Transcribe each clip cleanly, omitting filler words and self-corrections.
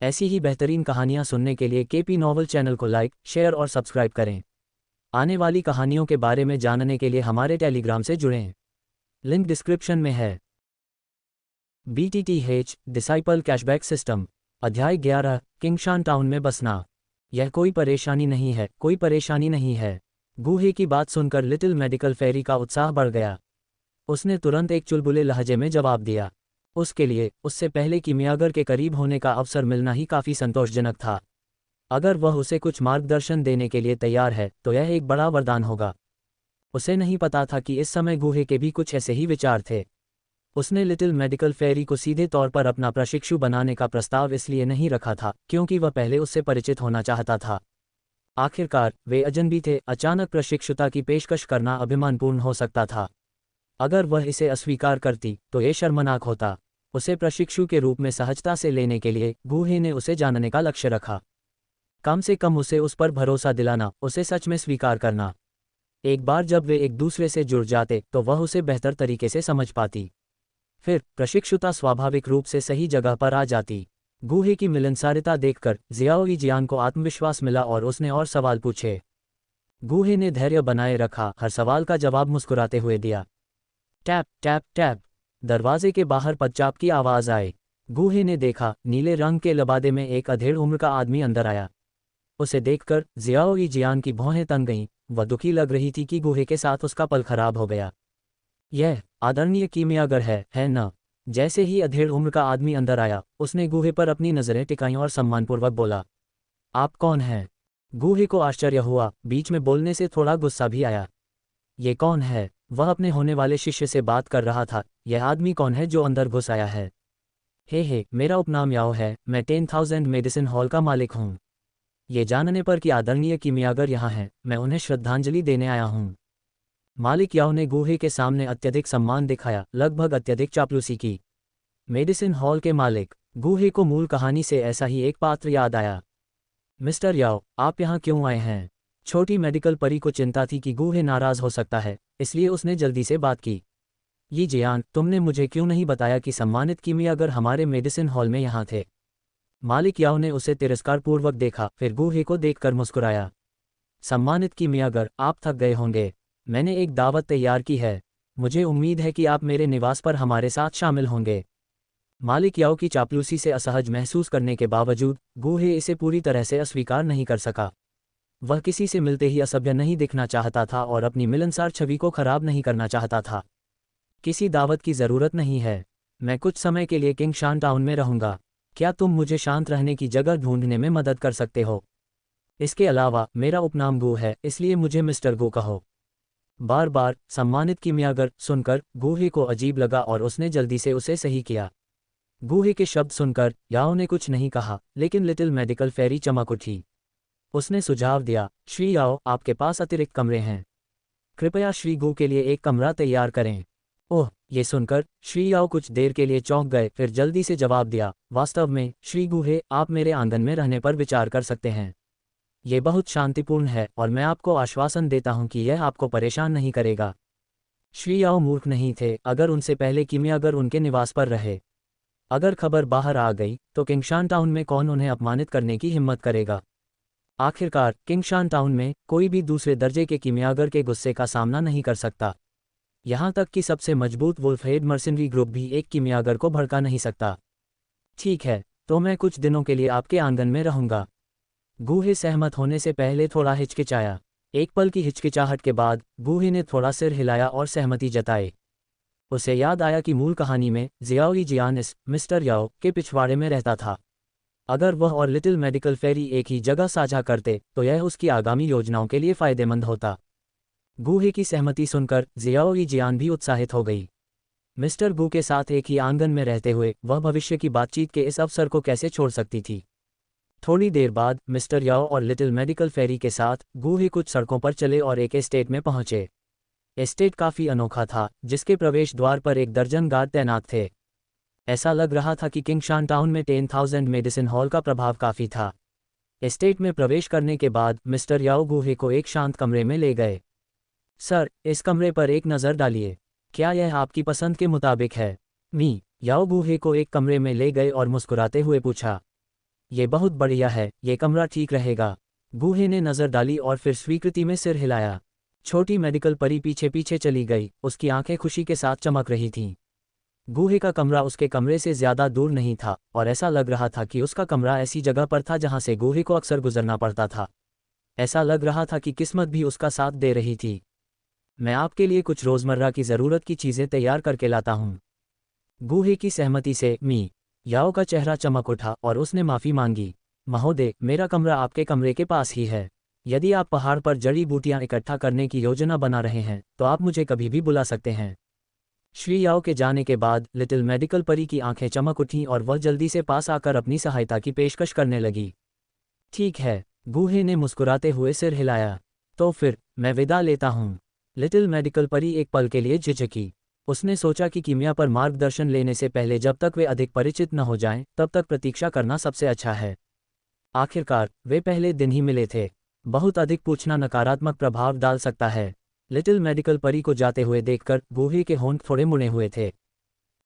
ऐसी ही बेहतरीन कहानियाँ सुनने के लिए केपी नॉवल चैनल को लाइक, शेयर और सब्सक्राइब करें। आने वाली कहानियों के बारे में जानने के लिए हमारे टेलीग्राम से जुड़ें। लिंक डिस्क्रिप्शन में है। BTTH disciple cashback system. अध्याय 11 किंगशान टाउन में बसना। यह कोई परेशानी नहीं है, कोई परेशानी नहीं है। गूहे की बात सुनकर लिटिल मेडिकल फेरी का उत्साह बढ़ गया। उसने तुरंत एक चुलबुले लहजे में जवाब दिया। उसके लिए उससे पहले किमियागर के करीब होने का अवसर मिलना ही काफ़ी संतोषजनक था। अगर वह उसे कुछ मार्गदर्शन देने के लिए तैयार है तो यह एक बड़ा वरदान होगा। उसे नहीं पता था कि इस समय गूहे के भी कुछ ऐसे ही विचार थे। उसने लिटिल मेडिकल फेरी को सीधे तौर पर अपना प्रशिक्षु बनाने का प्रस्ताव इसलिए नहीं रखा था क्योंकि वह पहले उससे परिचित होना चाहता था। आखिरकार वे अजनबी थे। अचानक प्रशिक्षुता की पेशकश करना अभिमानपूर्ण हो सकता था। अगर वह इसे अस्वीकार करती तो ये शर्मनाक होता। उसे प्रशिक्षु के रूप में सहजता से लेने के लिए गूहे ने उसे जानने का लक्ष्य रखा। कम से कम उसे उस पर भरोसा दिलाना, उसे सच में स्वीकार करना। एक बार जब वे एक दूसरे से जुड़ जाते तो वह उसे बेहतर तरीके से समझ पाती। फिर प्रशिक्षुता स्वाभाविक रूप से सही जगह पर आ जाती। गूहे की मिलनसारिता देखकर जियाओ जियान को आत्मविश्वास मिला और उसने और सवाल पूछे। गूहे ने धैर्य बनाए रखा, हर सवाल का जवाब मुस्कुराते हुए दिया। Tap tap tap. दरवाजे के बाहर पदचाप की आवाज़ आई। गूहे ने देखा, नीले रंग के लबादे में एक अधेड़ उम्र का आदमी अंदर आया। उसे देखकर जियाओ जियान की भौहें तन गईं। वह दुखी लग रही थी कि गूहे के साथ उसका पल खराब हो गया। यह आदरणीय किमियागर है न? जैसे ही अधेड़ उम्र का आदमी अंदर आया उसने गूहे पर अपनी नज़रें टिकाईं और सम्मानपूर्वक बोला, आप कौन हैं? गूहे को आश्चर्य हुआ, बीच में बोलने से थोड़ा गुस्सा भी आया। ये कौन है? वह अपने होने वाले शिष्य से बात कर रहा था। यह आदमी कौन है जो अंदर घुस आया है? हे, मेरा उपनाम याओ है, मैं 10,000 मेडिसिन हॉल का मालिक हूँ। ये जानने पर कि आदरणीय किमियागर यहाँ हैं, मैं उन्हें श्रद्धांजलि देने आया हूँ। मालिक याओ ने गूहे के सामने अत्यधिक सम्मान दिखाया, लगभग अत्यधिक चापलूसी की। मेडिसिन हॉल के मालिक। गूहे को मूल कहानी से ऐसा ही एक पात्र याद आया। मिस्टर याओ, आप यहाँ क्यों आए हैं? छोटी मेडिकल परी को चिंता थी कि गूहे नाराज हो सकता है, इसलिए उसने जल्दी से बात की। ये जियान, तुमने मुझे क्यों नहीं बताया कि सम्मानित किमियागर हमारे मेडिसिन हॉल में यहाँ थे? मालिक याओ ने उसे तिरस्कारपूर्वक देखा, फिर गूहे को देखकर मुस्कुराया। सम्मानित किमियागर, आप थक गए होंगे। मैंने एक दावत तैयार की है। मुझे उम्मीद है कि आप मेरे निवास पर हमारे साथ शामिल होंगे। मालिक याओ की चापलूसी से असहज महसूस करने के बावजूद गूहे इसे पूरी तरह से अस्वीकार नहीं कर सका। वह किसी से मिलते ही असभ्य नहीं दिखना चाहता था और अपनी मिलनसार छवि को खराब नहीं करना चाहता था। किसी दावत की ज़रूरत नहीं है। मैं कुछ समय के लिए किंगशान टाउन में रहूंगा। क्या तुम मुझे शांत रहने की जगह ढूंढने में मदद कर सकते हो? इसके अलावा मेरा उपनाम गू है, इसलिए मुझे मिस्टर गू कहो। बार बार सम्मानित किमियागर सुनकर गूहे को अजीब लगा और उसने जल्दी से उसे सही किया। गूहे के शब्द सुनकर याओ ने कुछ नहीं कहा, लेकिन लिटिल मेडिकल फेरी चमक उठी। उसने सुझाव दिया, श्री याओ, आपके पास अतिरिक्त कमरे हैं। कृपया श्री गू के लिए एक कमरा तैयार करें। ओह, ये सुनकर श्री याओ कुछ देर के लिए चौंक गए, फिर जल्दी से जवाब दिया, वास्तव में श्री गूहे, आप मेरे आंगन में रहने पर विचार कर सकते हैं। ये बहुत शांतिपूर्ण है और मैं आपको आश्वासन देता हूं कि यह आपको परेशान नहीं करेगा। श्री याओ मूर्ख नहीं थे। अगर उनसे पहले किमियागर उनके निवास पर रहे, अगर खबर बाहर आ गई तो किंगशान टाउन में कौन उन्हें अपमानित करने की हिम्मत करेगा? आखिरकार किंगशान टाउन में कोई भी दूसरे दर्जे के किमियागर के गुस्से का सामना नहीं कर सकता। यहाँ तक कि सबसे मजबूत वुल्फहेड मर्सिनरी ग्रुप भी एक किमियागर को भड़का नहीं सकता। ठीक है, तो मैं कुछ दिनों के लिए आपके आंगन में रहूंगा। गूहे सहमत होने से पहले थोड़ा हिचकिचाया। एक पल की हिचकिचाहट के बाद गूहे ने थोड़ा सिर हिलाया और सहमति जताई। उसे याद आया कि मूल कहानी में जियाओ जियान इस मिस्टर याओ के पिछवाड़े में रहता था। अगर वह और लिटिल मेडिकल फेरी एक ही जगह साझा करते तो यह उसकी आगामी योजनाओं के लिए फायदेमंद होता। गूहे की सहमति सुनकर जियाओ जियान भी उत्साहित हो गई। मिस्टर गू के साथ एक ही आंगन में रहते हुए वह भविष्य की बातचीत के इस अवसर को कैसे छोड़ सकती थी। थोड़ी देर बाद मिस्टर याओ और लिटिल मेडिकल फेरी के साथ गूहे कुछ सड़कों पर चले और एक एस्टेट में पहुंचे। एस्टेट काफ़ी अनोखा था, जिसके प्रवेश द्वार पर एक दर्जन गार्ड तैनात थे। ऐसा लग रहा था कि किंगशान टाउन में 10,000 मेडिसिन हॉल का प्रभाव काफ़ी था। एस्टेट में प्रवेश करने के बाद मिस्टर याओ गूहे को एक शांत कमरे में ले गए। सर, इस कमरे पर एक नज़र डालिए। क्या यह आपकी पसंद के मुताबिक है? याओ गूहे को एक कमरे में ले गए और मुस्कुराते हुए पूछा। ये बहुत बढ़िया है, ये कमरा ठीक रहेगा। गूहे ने नज़र डाली और फिर स्वीकृति में सिर हिलाया। छोटी मेडिकल परी पीछे पीछे चली गई, उसकी आंखें खुशी के साथ चमक रही थीं। गूहे का कमरा उसके कमरे से ज़्यादा दूर नहीं था और ऐसा लग रहा था कि उसका कमरा ऐसी जगह पर था जहाँ से गूहे को अक्सर गुजरना पड़ता था। ऐसा लग रहा था कि किस्मत भी उसका साथ दे रही थी। मैं आपके लिए कुछ रोज़मर्रा की ज़रूरत की चीज़ें तैयार करके लाता हूँ। गूहे की सहमति से मी याओ का चेहरा चमक उठा और उसने माफ़ी मांगी। महोदय, मेरा कमरा आपके कमरे के पास ही है। यदि आप पहाड़ पर जड़ी बूटियां इकट्ठा करने की योजना बना रहे हैं तो आप मुझे कभी भी बुला सकते हैं। श्री याओ के जाने के बाद लिटिल मेडिकल परी की आंखें चमक उठीं और वह जल्दी से पास आकर अपनी सहायता की पेशकश करने लगी। ठीक है, गूहे ने मुस्कुराते हुए सिर हिलाया। तो फिर मैं विदा लेता हूँ। लिटिल मेडिकल परी एक पल के लिए झिझकी। उसने सोचा कि कीमिया पर मार्गदर्शन लेने से पहले जब तक वे अधिक परिचित न हो जाएं, तब तक प्रतीक्षा करना सबसे अच्छा है। आखिरकार वे पहले दिन ही मिले थे। बहुत अधिक पूछना नकारात्मक प्रभाव डाल सकता है। लिटिल मेडिकल परी को जाते हुए देखकर गूहे के होंठ थोड़े मुड़े हुए थे।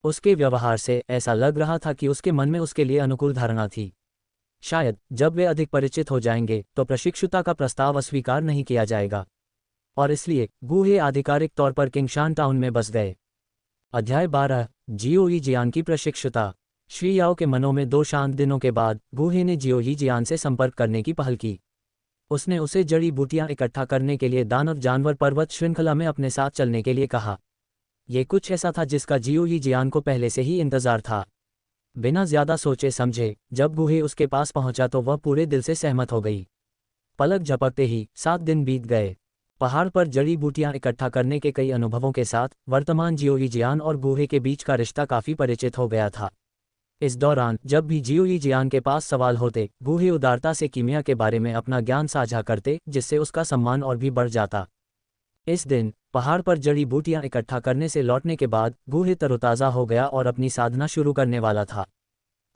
उसके व्यवहार से ऐसा लग रहा था कि उसके मन में उसके लिए अनुकूल धारणा थी। शायद जब वे अधिक परिचित हो जाएंगे तो प्रशिक्षुता का प्रस्ताव अस्वीकार नहीं किया जाएगा। और इसलिए गूहे आधिकारिक तौर पर किंगशान टाउन में बस गए। अध्याय 12 जियोई जियान की प्रशिक्षुता। श्री याओ के मनों में 2 शांत दिनों के बाद गूहे ने जियोई जियान से संपर्क करने की पहल की। उसने उसे जड़ी बूटियां इकट्ठा करने के लिए दानव जानवर पर्वत श्रृंखला में अपने साथ चलने के लिए कहा। यह कुछ ऐसा था जिसका जियोई जियान को पहले से ही इंतजार था। बिना ज्यादा सोचे समझे जब गूहे उसके पास पहुंचा तो वह पूरे दिल से सहमत हो गई। पलक झपकते ही 7 दिन बीत गए। पहाड़ पर जड़ी बूटियां इकट्ठा करने के कई अनुभवों के साथ वर्तमान जियोई जियान और गूहे के बीच का रिश्ता काफी परिचित हो गया था। इस दौरान जब भी जियोई जियान के पास सवाल होते, गूहे उदारता से कीमिया के बारे में अपना ज्ञान साझा करते, जिससे उसका सम्मान और भी बढ़ जाता। इस दिन पहाड़ पर जड़ी बूटियां इकट्ठा करने से लौटने के बाद गूहे तरोताज़ा हो गया और अपनी साधना शुरू करने वाला था।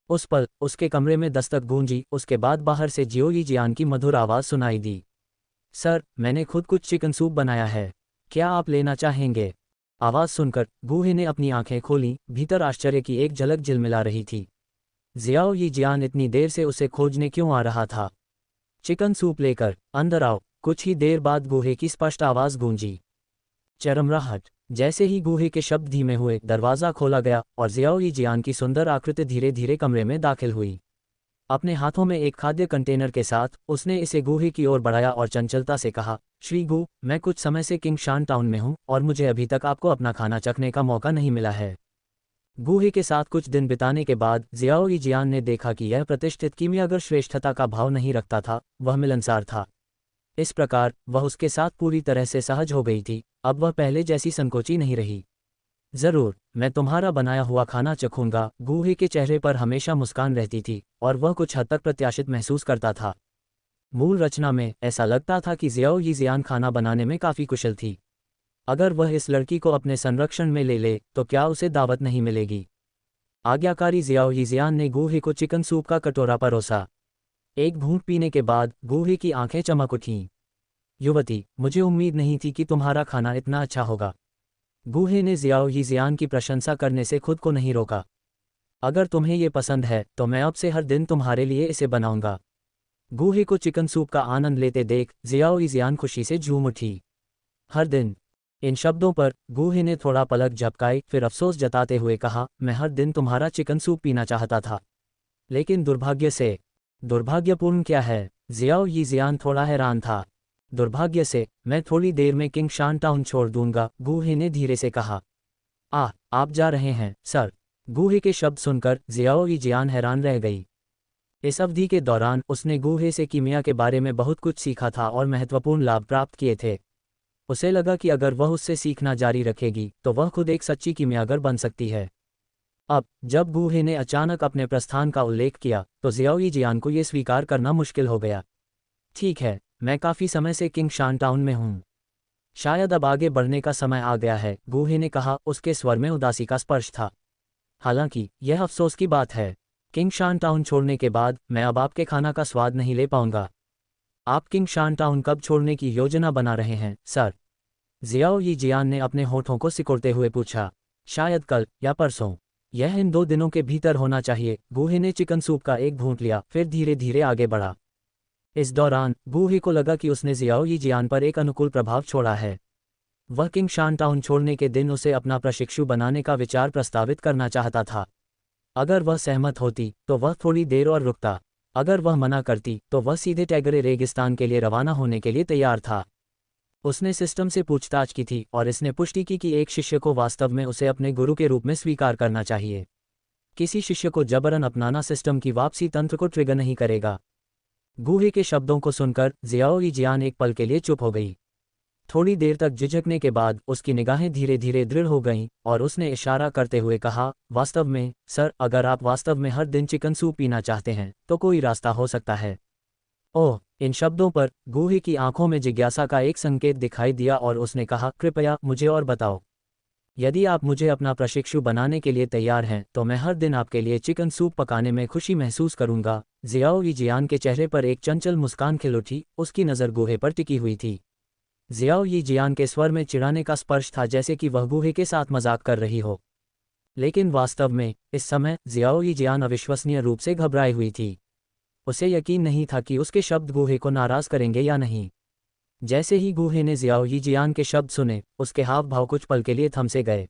उस पल उसके कमरे में दस्तक गूंजी, उसके बाद बाहर से जियोई जियान की मधुर आवाज़ सुनाई दी। सर, मैंने खुद कुछ चिकन सूप बनाया है, क्या आप लेना चाहेंगे? आवाज़ सुनकर गूहे ने अपनी आंखें खोलीं, भीतर आश्चर्य की एक झलक झिलमिला रही थी। जियाओ यी जियान इतनी देर से उसे खोजने क्यों आ रहा था? चिकन सूप लेकर अंदर आओ। कुछ ही देर बाद गूहे की स्पष्ट आवाज़ गूंजी। चरमराहट। जैसे ही गूहे के शब्द धीमे हुए, दरवाज़ा खोला गया और जियाओ यी जियान की सुंदर आकृति धीरे धीरे कमरे में दाखिल हुई। अपने हाथों में एक खाद्य कंटेनर के साथ उसने इसे गूहे की ओर बढ़ाया और चंचलता से कहा, श्री गू, मैं कुछ समय से किंगशान टाउन में हूँ और मुझे अभी तक आपको अपना खाना चखने का मौका नहीं मिला है। गूहे के साथ कुछ दिन बिताने के बाद जियाओ यी जियान ने देखा कि यह प्रतिष्ठित कीमियागर श्रेष्ठता का भाव नहीं रखता था, वह मिलनसार था। इस प्रकार वह उसके साथ पूरी तरह से सहज हो गई थी। अब वह पहले जैसी संकोची नहीं रही। जरूर, मैं तुम्हारा बनाया हुआ खाना चखूंगा। गूहे के चेहरे पर हमेशा मुस्कान रहती थी और वह कुछ हद तक प्रत्याशित महसूस करता था। मूल रचना में ऐसा लगता था कि जियाओ यी जियान खाना बनाने में काफ़ी कुशल थी। अगर वह इस लड़की को अपने संरक्षण में ले ले तो क्या उसे दावत नहीं मिलेगी? आज्ञाकारी जियाओ यी जियान ने गूहे को चिकन सूप का कटोरा परोसा। एक घूंट पीने के बाद गूहे की आंखें चमक उठीं। युवती, मुझे उम्मीद नहीं थी कि तुम्हारा खाना इतना अच्छा होगा। गूहे ने जियाओ यी जियान की प्रशंसा करने से खुद को नहीं रोका। अगर तुम्हें ये पसंद है तो मैं अब से हर दिन तुम्हारे लिए इसे बनाऊंगा। गूहे को चिकन सूप का आनंद लेते देख जियाओ यी जियान खुशी से झूम उठी। हर दिन। इन शब्दों पर गूहे ने थोड़ा पलक झपकाई, फिर अफसोस जताते हुए कहा, मैं हर दिन तुम्हारा चिकन सूप पीना चाहता था, लेकिन दुर्भाग्य से। दुर्भाग्यपूर्ण क्या है? जियाओ यी जियान थोड़ा हैरान था। दुर्भाग्य से मैं थोड़ी देर में किंगशान टाउन छोड़ दूंगा, गूहे ने धीरे से कहा। आप जा रहे हैं, सर? गूहे के शब्द सुनकर जियाओ यी जियान हैरान रह गई। इस अवधि के दौरान उसने गूहे से कीमिया के बारे में बहुत कुछ सीखा था और महत्वपूर्ण लाभ प्राप्त किए थे। उसे लगा कि अगर वह उससे सीखना जारी रखेगी तो वह खुद एक सच्ची कीमियागर बन सकती है। अब जब गूहे ने अचानक अपने प्रस्थान का उल्लेख किया तो जियाओ यी जियान को यह स्वीकार करना मुश्किल हो गया। ठीक है, मैं काफ़ी समय से किंगशान टाउन में हूँ। शायद अब आगे बढ़ने का समय आ गया है, गूहे ने कहा। उसके स्वर में उदासी का स्पर्श था। हालांकि यह अफसोस की बात है, किंगशान टाउन छोड़ने के बाद मैं अब आपके खाना का स्वाद नहीं ले पाऊंगा। आप किंगशान टाउन कब छोड़ने की योजना बना रहे हैं, सर? जियाओ यी जियान ने अपने होठों को सिकुड़ते हुए पूछा। शायद कल या परसों। यह इन 2 दिनों के भीतर होना चाहिए। गूहे ने चिकन सूप का एक घूंट लिया, फिर धीरे धीरे आगे बढ़ा। इस दौरान गूहे को लगा कि उसने जियाओ यी जियान पर एक अनुकूल प्रभाव छोड़ा है। वह किंगशान टाउन छोड़ने के दिन उसे अपना प्रशिक्षु बनाने का विचार प्रस्तावित करना चाहता था। अगर वह सहमत होती तो वह थोड़ी देर और रुकता, अगर वह मना करती तो वह सीधे टैगरे रेगिस्तान के लिए रवाना होने के लिए तैयार था। उसने सिस्टम से पूछताछ की थी और इसने पुष्टि की कि एक शिष्य को वास्तव में उसे अपने गुरु के रूप में स्वीकार करना चाहिए। किसी शिष्य को जबरन अपनाना सिस्टम की वापसी तंत्र को ट्रिगर नहीं करेगा। गूहे के शब्दों को सुनकर जियाओ यी जियान एक पल के लिए चुप हो गई। थोड़ी देर तक झिझकने के बाद उसकी निगाहें धीरे धीरे दृढ़ हो गईं और उसने इशारा करते हुए कहा, वास्तव में सर, अगर आप वास्तव में हर दिन चिकन सूप पीना चाहते हैं तो कोई रास्ता हो सकता है। ओह! इन शब्दों पर गूहे की आंखों में जिज्ञासा का एक संकेत दिखाई दिया और उसने कहा, कृपया मुझे और बताओ। यदि आप मुझे अपना प्रशिक्षु बनाने के लिए तैयार हैं तो मैं हर दिन आपके लिए चिकन सूप पकाने में खुशी महसूस करूंगा। जियाओ यी जियान के चेहरे पर एक चंचल मुस्कान खिल उठी, उसकी नज़र गूहे पर टिकी हुई थी। जियाओ यी जियान के स्वर में चिढ़ाने का स्पर्श था, जैसे कि वह गूहे के साथ मजाक कर रही हो। लेकिन वास्तव में इस समय जियाओ यी जियान अविश्वसनीय रूप से घबराई हुई थी। उसे यकीन नहीं था कि उसके शब्द गूहे को नाराज करेंगे या नहीं। जैसे ही गूहे ने जियाओ यी जियान के शब्द सुने, उसके हाव भाव कुछ पल के लिए थम से गए।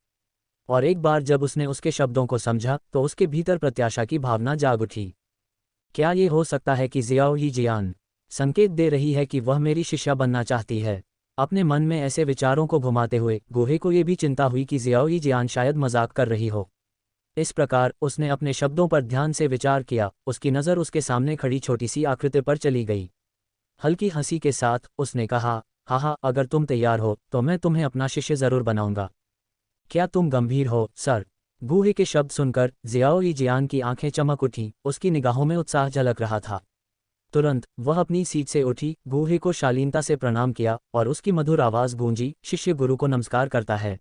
और एक बार जब उसने उसके शब्दों को समझा तो उसके भीतर प्रत्याशा की भावना जाग उठी। क्या ये हो सकता है कि जियाओ यी जियान संकेत दे रही है कि वह मेरी शिष्या बनना चाहती है? अपने मन में ऐसे विचारों को घुमाते हुए गूहे को ये भी चिंता हुई कि जियाओ यी जियान शायद मजाक कर रही हो। इस प्रकार उसने अपने शब्दों पर ध्यान से विचार किया। उसकी नज़र उसके सामने खड़ी छोटी सी आकृति पर चली गई। हल्की हंसी के साथ उसने कहा, हाँ, अगर तुम तैयार हो तो मैं तुम्हें अपना शिष्य जरूर बनाऊंगा। क्या तुम गंभीर हो, सर? गूहे के शब्द सुनकर जियाओ यी जियान की आंखें चमक उठीं, उसकी निगाहों में उत्साह झलक रहा था। तुरंत वह अपनी सीट से उठी, गूहे को शालीनता से प्रणाम किया और उसकी मधुर आवाज़ गूंजी, शिष्य गुरु को नमस्कार करता है।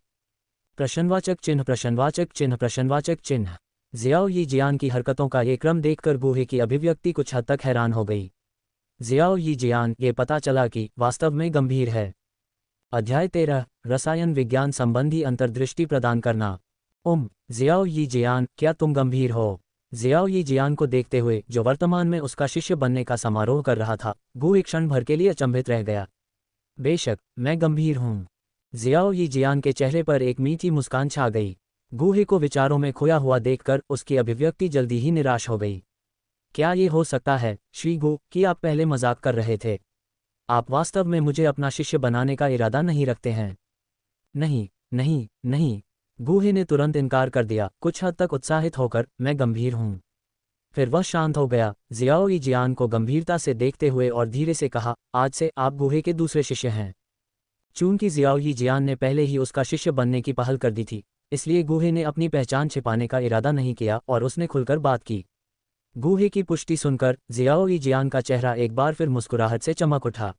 प्रश्नवाचक चिन्ह, प्रश्नवाचक चिन्ह, प्रश्नवाचक चिन्ह। जियाओ यी जियान की हरकतों का ये क्रम देखकर गूहे की अभिव्यक्ति कुछ हद तक हैरान हो गई। जियाओ यी जियान, ये पता चला कि वास्तव में गंभीर है। अध्याय 13, रसायन विज्ञान संबंधी अंतर्दृष्टि प्रदान करना। जियाओ यी जियान, क्या तुम गंभीर हो? जियाओ यी जियान को देखते हुए, जो वर्तमान में उसका शिष्य बनने का समारोह कर रहा था, गू एक क्षण भर के लिए अचंभित रह गया। बेशक, मैं गंभीर हूँ। जियाओ यी जियान के चेहरे पर एक मीठी मुस्कान छा गई। गूहे को विचारों में खोया हुआ देखकर उसकी अभिव्यक्ति जल्दी ही निराश हो गई। क्या ये हो सकता है, श्री गू, कि आप पहले मजाक कर रहे थे? आप वास्तव में मुझे अपना शिष्य बनाने का इरादा नहीं रखते हैं? नहीं, नहीं, नहीं। गूहे ने तुरंत इनकार कर दिया, कुछ हद तक उत्साहित होकर, मैं गंभीर हूँ। फिर वह शांत हो गया, जियाओ यी जियान को गंभीरता से देखते हुए और धीरे से कहा, आज से आप गूहे के दूसरे शिष्य हैं। चूंकि जियाओ यी जियान ने पहले ही उसका शिष्य बनने की पहल कर दी थी, इसलिए गूहे ने अपनी पहचान छिपाने का इरादा नहीं किया और उसने खुलकर बात की। गूहे की पुष्टि सुनकर जियाओ यी जियान का चेहरा एक बार फिर मुस्कुराहट से चमक उठा।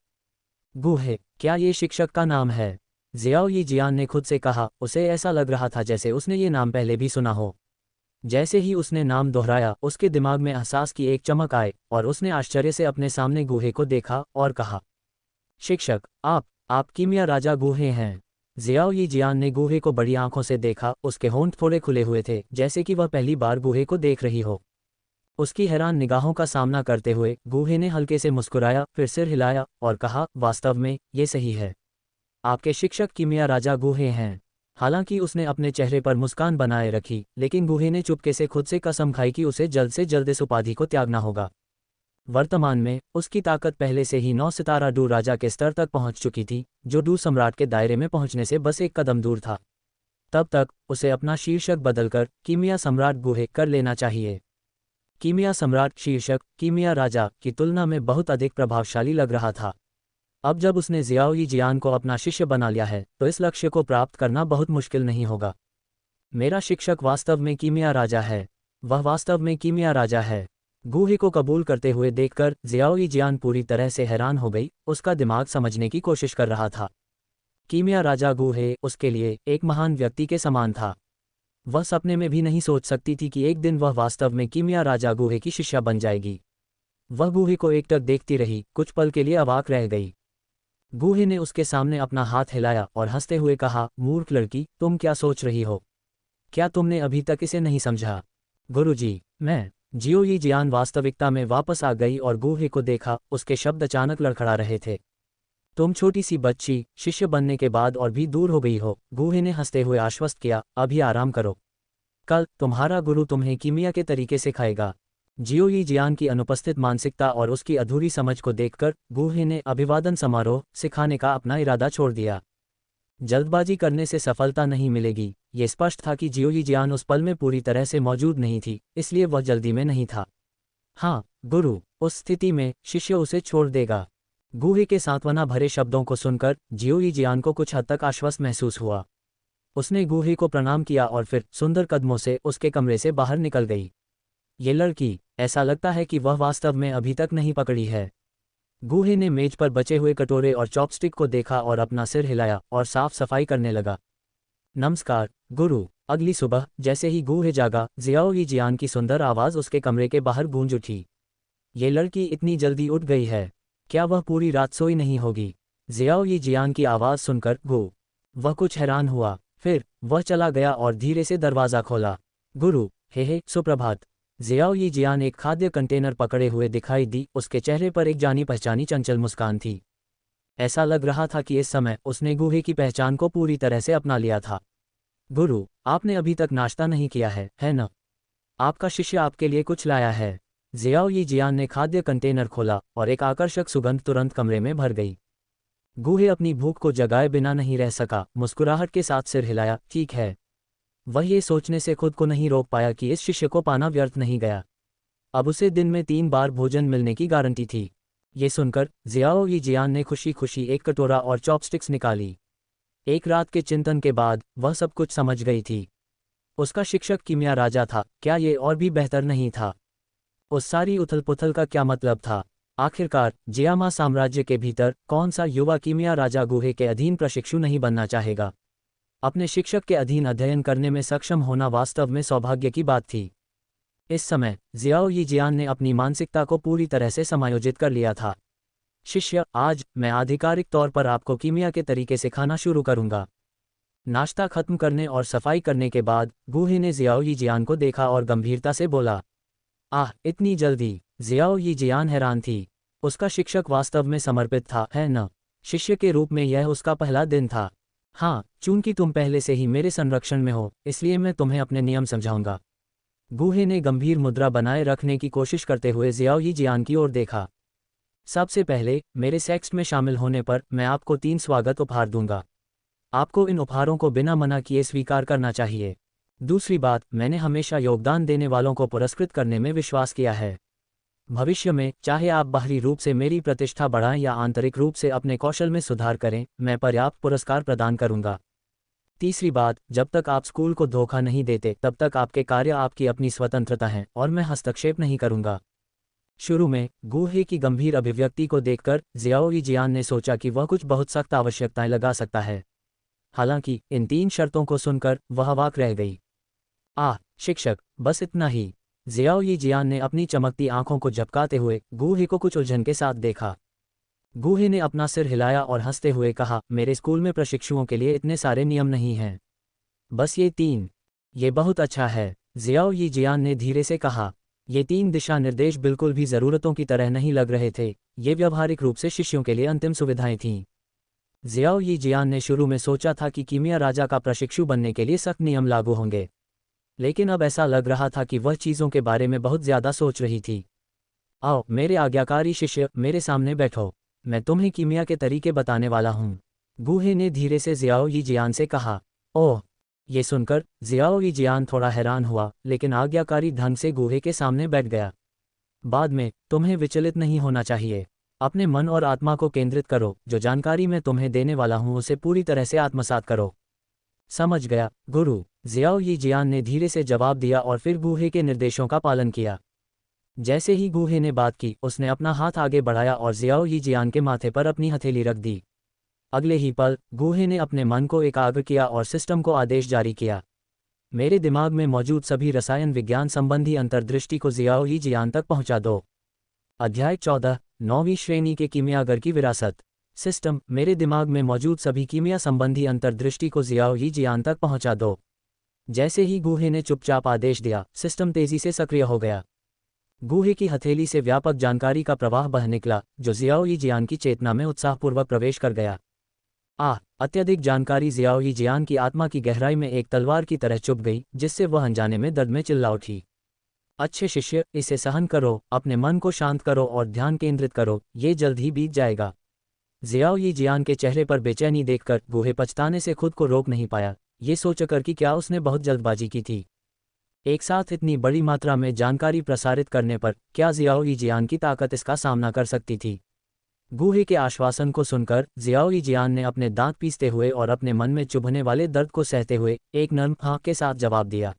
गूहे, क्या ये शिक्षक का नाम है? जियाओ यी जियान ने खुद से कहा, उसे ऐसा लग रहा था जैसे उसने ये नाम पहले भी सुना हो। जैसे ही उसने नाम दोहराया, उसके दिमाग में एहसास की एक चमक आए और उसने आश्चर्य से अपने सामने गूहे को देखा और कहा, शिक्षक, आप कीमिया राजा गूहे हैं। जियाओ यी जियान ने गूहे को बड़ी आंखों से देखा, उसके होंठ थोड़े खुले हुए थे, जैसे कि वह पहली बार गूहे को देख रही हो। उसकी हैरान निगाहों का सामना करते हुए गूहे ने हल्के से मुस्कुराया, फिर सिर हिलाया और कहा, वास्तव में ये सही है। आपके शिक्षक कीमिया राजा गूहे हैं। हालांकि उसने अपने चेहरे पर मुस्कान बनाए रखी, लेकिन गूहे ने चुपके से खुद से कसम खाई कि उसे जल्द से जल्द इस उपाधि को त्यागना होगा। वर्तमान में उसकी ताकत पहले से ही 9 सितारा डू राजा के स्तर तक पहुंच चुकी थी, जो डू सम्राट के दायरे में पहुंचने से बस एक कदम दूर था। तब तक उसे अपना शीर्षक बदलकर कीमिया सम्राट गूहे कर लेना चाहिए। कीमिया सम्राट शीर्षक कीमिया राजा की तुलना में बहुत अधिक प्रभावशाली लग रहा था। अब जब उसने जियाओ यी जियान को अपना शिष्य बना लिया है तो इस लक्ष्य को प्राप्त करना बहुत मुश्किल नहीं होगा। मेरा शिक्षक वास्तव में कीमिया राजा है। वह वास्तव में कीमिया राजा है। गूहे को कबूल करते हुए देखकर जियाओ यी जियान पूरी तरह से हैरान हो गई, उसका दिमाग समझने की कोशिश कर रहा था। कीमिया राजा गूहे उसके लिए एक महान व्यक्ति के समान था। वह सपने में भी नहीं सोच सकती थी कि एक दिन वह वास्तव में कीमिया राजा गूहे की शिष्या बन जाएगी। वह गूहे को एकटक देखती रही, कुछ पल के लिए अवाक रह गई। गूहे ने उसके सामने अपना हाथ हिलाया और हंसते हुए कहा, मूर्ख लड़की, तुम क्या सोच रही हो? क्या तुमने अभी तक इसे नहीं समझा? गुरुजी, मैं। जियो यी जियान वास्तविकता में वापस आ गई और गूहे को देखा, उसके शब्द अचानक लड़खड़ा रहे थे। तुम छोटी सी बच्ची, शिष्य बनने के बाद और भी दूर हो गई हो, गूहे ने हंसते हुए आश्वस्त किया, अभी आराम करो। कल तुम्हारा गुरु तुम्हें कीमिया के तरीके सिखाएगा। जियो यी जियान की अनुपस्थित मानसिकता और उसकी अधूरी समझ को देखकर गूहे ने अभिवादन समारोह सिखाने का अपना इरादा छोड़ दिया। जल्दबाजी करने से सफलता नहीं मिलेगी। ये स्पष्ट था कि जियो यी जियान उस पल में पूरी तरह से मौजूद नहीं थी, इसलिए वह जल्दी में नहीं था। हाँ गुरु, उस स्थिति में शिष्य उसे छोड़ देगा। गूहे के सांत्वना भरे शब्दों को सुनकर जियो यी जियान को कुछ हद तक आश्वस्त महसूस हुआ। उसने गूहे को प्रणाम किया और फिर सुंदर कदमों से उसके कमरे से बाहर निकल गई। ये लड़की, ऐसा लगता है कि वह वास्तव में अभी तक नहीं पकड़ी है। गूहे ने मेज पर बचे हुए कटोरे और चॉपस्टिक को देखा और अपना सिर हिलाया और साफ सफाई करने लगा। नमस्कार गुरु। अगली सुबह जैसे ही गूहे जागा, जियाओ यी जियान की सुंदर आवाज़ उसके कमरे के बाहर गूंज उठी। ये लड़की इतनी जल्दी उठ गई है, क्या वह पूरी रात सोई नहीं होगी? जियाओ यी जियान की आवाज़ सुनकर वह कुछ हैरान हुआ। फिर वह चला गया और धीरे से दरवाज़ा खोला। गुरु, हे सुप्रभात। जियाओ यी जियान एक खाद्य कंटेनर पकड़े हुए दिखाई दी, उसके चेहरे पर एक जानी पहचानी चंचल मुस्कान थी। ऐसा लग रहा था कि इस समय उसने गूहे की पहचान को पूरी तरह से अपना लिया था। गुरु, आपने अभी तक नाश्ता नहीं किया है न? आपका शिष्य आपके लिए कुछ लाया है। जियाओ यी जियान ने खाद्य कंटेनर खोला और एक आकर्षक सुगंध तुरंत कमरे में भर गई। गूहे अपनी भूख को जगाए बिना नहीं रह सका, मुस्कुराहट के साथ सिर हिलाया, ठीक है। वह ये सोचने से खुद को नहीं रोक पाया कि इस शिष्य को पाना व्यर्थ नहीं गया। अब उसे दिन में 3 बार भोजन मिलने की गारंटी थी। ये सुनकर जियाओ यी जियान ने खुशी खुशी एक कटोरा और चॉपस्टिक्स निकाली। एक रात के चिंतन के बाद वह सब कुछ समझ गई थी। उसका शिक्षक कीमिया राजा था, क्या ये और भी बेहतर नहीं था? उस सारी उथल पुथल का क्या मतलब था? आखिरकार जियामा साम्राज्य के भीतर कौन सा युवा कीमिया राजा गूहे के अधीन प्रशिक्षु नहीं बनना चाहेगा? अपने शिक्षक के अधीन अध्ययन करने में सक्षम होना वास्तव में सौभाग्य की बात थी। इस समय जियाओ यी जियान ने अपनी मानसिकता को पूरी तरह से समायोजित कर लिया था। शिष्य, आज मैं आधिकारिक तौर पर आपको कीमिया के तरीके सिखाना शुरू करूंगा। नाश्ता खत्म करने और सफाई करने के बाद गूहे ने जियाओ यी जियान को देखा और गंभीरता से बोला, आह, इतनी जल्दी? जियाओ यी जियान हैरान थी। उसका शिक्षक वास्तव में समर्पित था, है न? शिष्य के रूप में यह उसका पहला दिन था। हाँ, चूंकि तुम पहले से ही मेरे संरक्षण में हो, इसलिए मैं तुम्हें अपने नियम समझाऊंगा। गूहे ने गंभीर मुद्रा बनाए रखने की कोशिश करते हुए जियाओ यी जियान की ओर देखा। सबसे पहले, मेरे सेक्स में शामिल होने पर मैं आपको 3 स्वागत उपहार दूंगा। आपको इन उपहारों को बिना मना किए स्वीकार करना चाहिए। दूसरी बात, मैंने हमेशा योगदान देने वालों को पुरस्कृत करने में विश्वास किया है। भविष्य में चाहे आप बाहरी रूप से मेरी प्रतिष्ठा बढ़ाएं या आंतरिक रूप से अपने कौशल में सुधार करें, मैं पर्याप्त पुरस्कार प्रदान करूंगा। तीसरी बात, जब तक आप स्कूल को धोखा नहीं देते तब तक आपके कार्य आपकी अपनी स्वतंत्रता हैं और मैं हस्तक्षेप नहीं करूंगा। शुरू में गूहे की गंभीर अभिव्यक्ति को देखकर जियाओ यी जियान ने सोचा कि वह कुछ बहुत सख्त आवश्यकताएं लगा सकता है। हालांकि इन 3 शर्तों को सुनकर वह अवाक रह गई। आह शिक्षक, बस इतना ही? जियाओ यी जियान ने अपनी चमकती आंखों को झपकाते हुए गूहे को कुछ उलझन के साथ देखा। गूहे ने अपना सिर हिलाया और हंसते हुए कहा, मेरे स्कूल में प्रशिक्षुओं के लिए इतने सारे नियम नहीं हैं, बस ये 3। ये बहुत अच्छा है, जियाओ यी जियान ने धीरे से कहा। ये 3 दिशा निर्देश बिल्कुल भी ज़रूरतों की तरह नहीं लग रहे थे, ये व्यावहारिक रूप से शिष्यों के लिए अंतिम सुविधाएं थीं। जियाओ यी जियान ने शुरू में सोचा था कि कीमिया राजा का प्रशिक्षु बनने के लिए सख्त नियम लागू होंगे, लेकिन अब ऐसा लग रहा था कि वह चीज़ों के बारे में बहुत ज़्यादा सोच रही थी। आओ मेरे आज्ञाकारी शिष्य, मेरे सामने बैठो, मैं तुम्हें कीमिया के तरीके बताने वाला हूँ। गूहे ने धीरे से जियाओ यी जियान से कहा। ओह! ये सुनकर जियाओ यी जियान थोड़ा हैरान हुआ, लेकिन आज्ञाकारी ढंग से गूहे के सामने बैठ गया। बाद में तुम्हें विचलित नहीं होना चाहिए। अपने मन और आत्मा को केंद्रित करो, जो जानकारी मैं तुम्हें देने वाला हूँ उसे पूरी तरह से आत्मसात करो। समझ गया गुरु, जियाओ यी जियान ने धीरे से जवाब दिया और फिर गूहे के निर्देशों का पालन किया। जैसे ही गूहे ने बात की, उसने अपना हाथ आगे बढ़ाया और जियाओ यी जियान के माथे पर अपनी हथेली रख दी। अगले ही पल गूहे ने अपने मन को एकाग्र किया और सिस्टम को आदेश जारी किया, मेरे दिमाग में मौजूद सभी रसायन विज्ञान संबंधी अंतर्दृष्टि को जियाओ यी जियान तक पहुंचा दो। अध्याय 14, 9वीं श्रेणी के कीमियागर की विरासत। सिस्टम, मेरे दिमाग में मौजूद सभी कीमिया संबंधी अंतर्दृष्टि को जियाओ यी जियान तक पहुंचा दो। जैसे ही गूहे ने चुपचाप आदेश दिया, सिस्टम तेजी से सक्रिय हो गया। गूहे की हथेली से व्यापक जानकारी का प्रवाह बह निकला, जो जियाओ यीजियान की चेतना में उत्साहपूर्वक प्रवेश कर गया। अत्यधिक जानकारी जियाओ यीजियान की आत्मा की गहराई में एक तलवार की तरह चुभ गई, जिससे वह अनजाने में दर्द में चिल्ला उठी। अच्छे शिष्य, इसे सहन करो, अपने मन को शांत करो और ध्यान केंद्रित करो, ये जल्द ही बीत जाएगा। जियाओ यीजियान के चेहरे पर बेचैनी देखकर गूहे पछताने से खुद को रोक नहीं पाया, ये सोचकर कि क्या उसने बहुत जल्दबाजी की थी। एक साथ इतनी बड़ी मात्रा में जानकारी प्रसारित करने पर क्या जियाओ यीजियान की ताकत इसका सामना कर सकती थी। गूहे के आश्वासन को सुनकर जियाओ यीजियान ने अपने दांत पीसते हुए और अपने मन में चुभने वाले दर्द को सहते हुए एक नर्म हाँ के साथ जवाब दिया।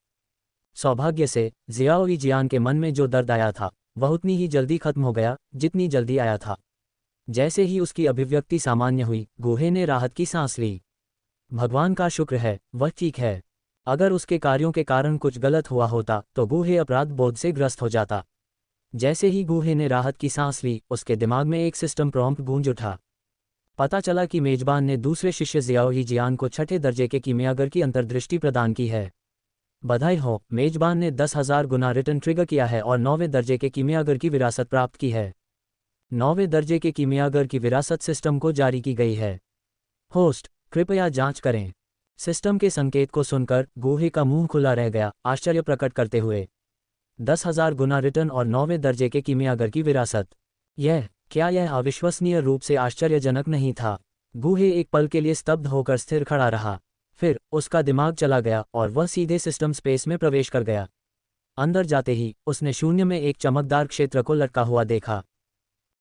सौभाग्य से जियाओ यीजियान के मन में जो दर्द आया था वह उतनी ही जल्दी खत्म हो गया जितनी जल्दी आया था। जैसे ही उसकी अभिव्यक्ति सामान्य हुई, गूहे ने राहत की सांस ली। भगवान का शुक्र है, वह ठीक है। अगर उसके कार्यों के कारण कुछ गलत हुआ होता तो गूहे अपराध बोध से ग्रस्त हो जाता। जैसे ही गूहे ने राहत की सांस ली, उसके दिमाग में एक सिस्टम प्रॉम्प्ट गूंज उठा। पता चला कि मेजबान ने दूसरे शिष्य जियाओ यीजियान को छठे दर्जे के कीमियागर की अंतर्दृष्टि प्रदान की है। बधाई हो, मेजबान ने 10,000 गुना रिटर्न ट्रिगर किया है और 9वें दर्जे के कीमियागर की विरासत प्राप्त की है। 9वें दर्जे के कीमियागर की विरासत सिस्टम को जारी की गई है। होस्ट, कृपया जांच करें। सिस्टम के संकेत को सुनकर गूहे का मुंह खुला रह गया, आश्चर्य प्रकट करते हुए। 10,000 गुना रिटर्न और 9वें दर्जे के कीमियागर की विरासत। क्या यह अविश्वसनीय रूप से आश्चर्यजनक नहीं था? गूहे एक पल के लिए स्तब्ध होकर स्थिर खड़ा रहा। फिर उसका दिमाग चला गया और वह सीधे सिस्टम स्पेस में प्रवेश कर गया। अंदर जाते ही उसने शून्य में एक चमकदार क्षेत्र को लटका हुआ देखा।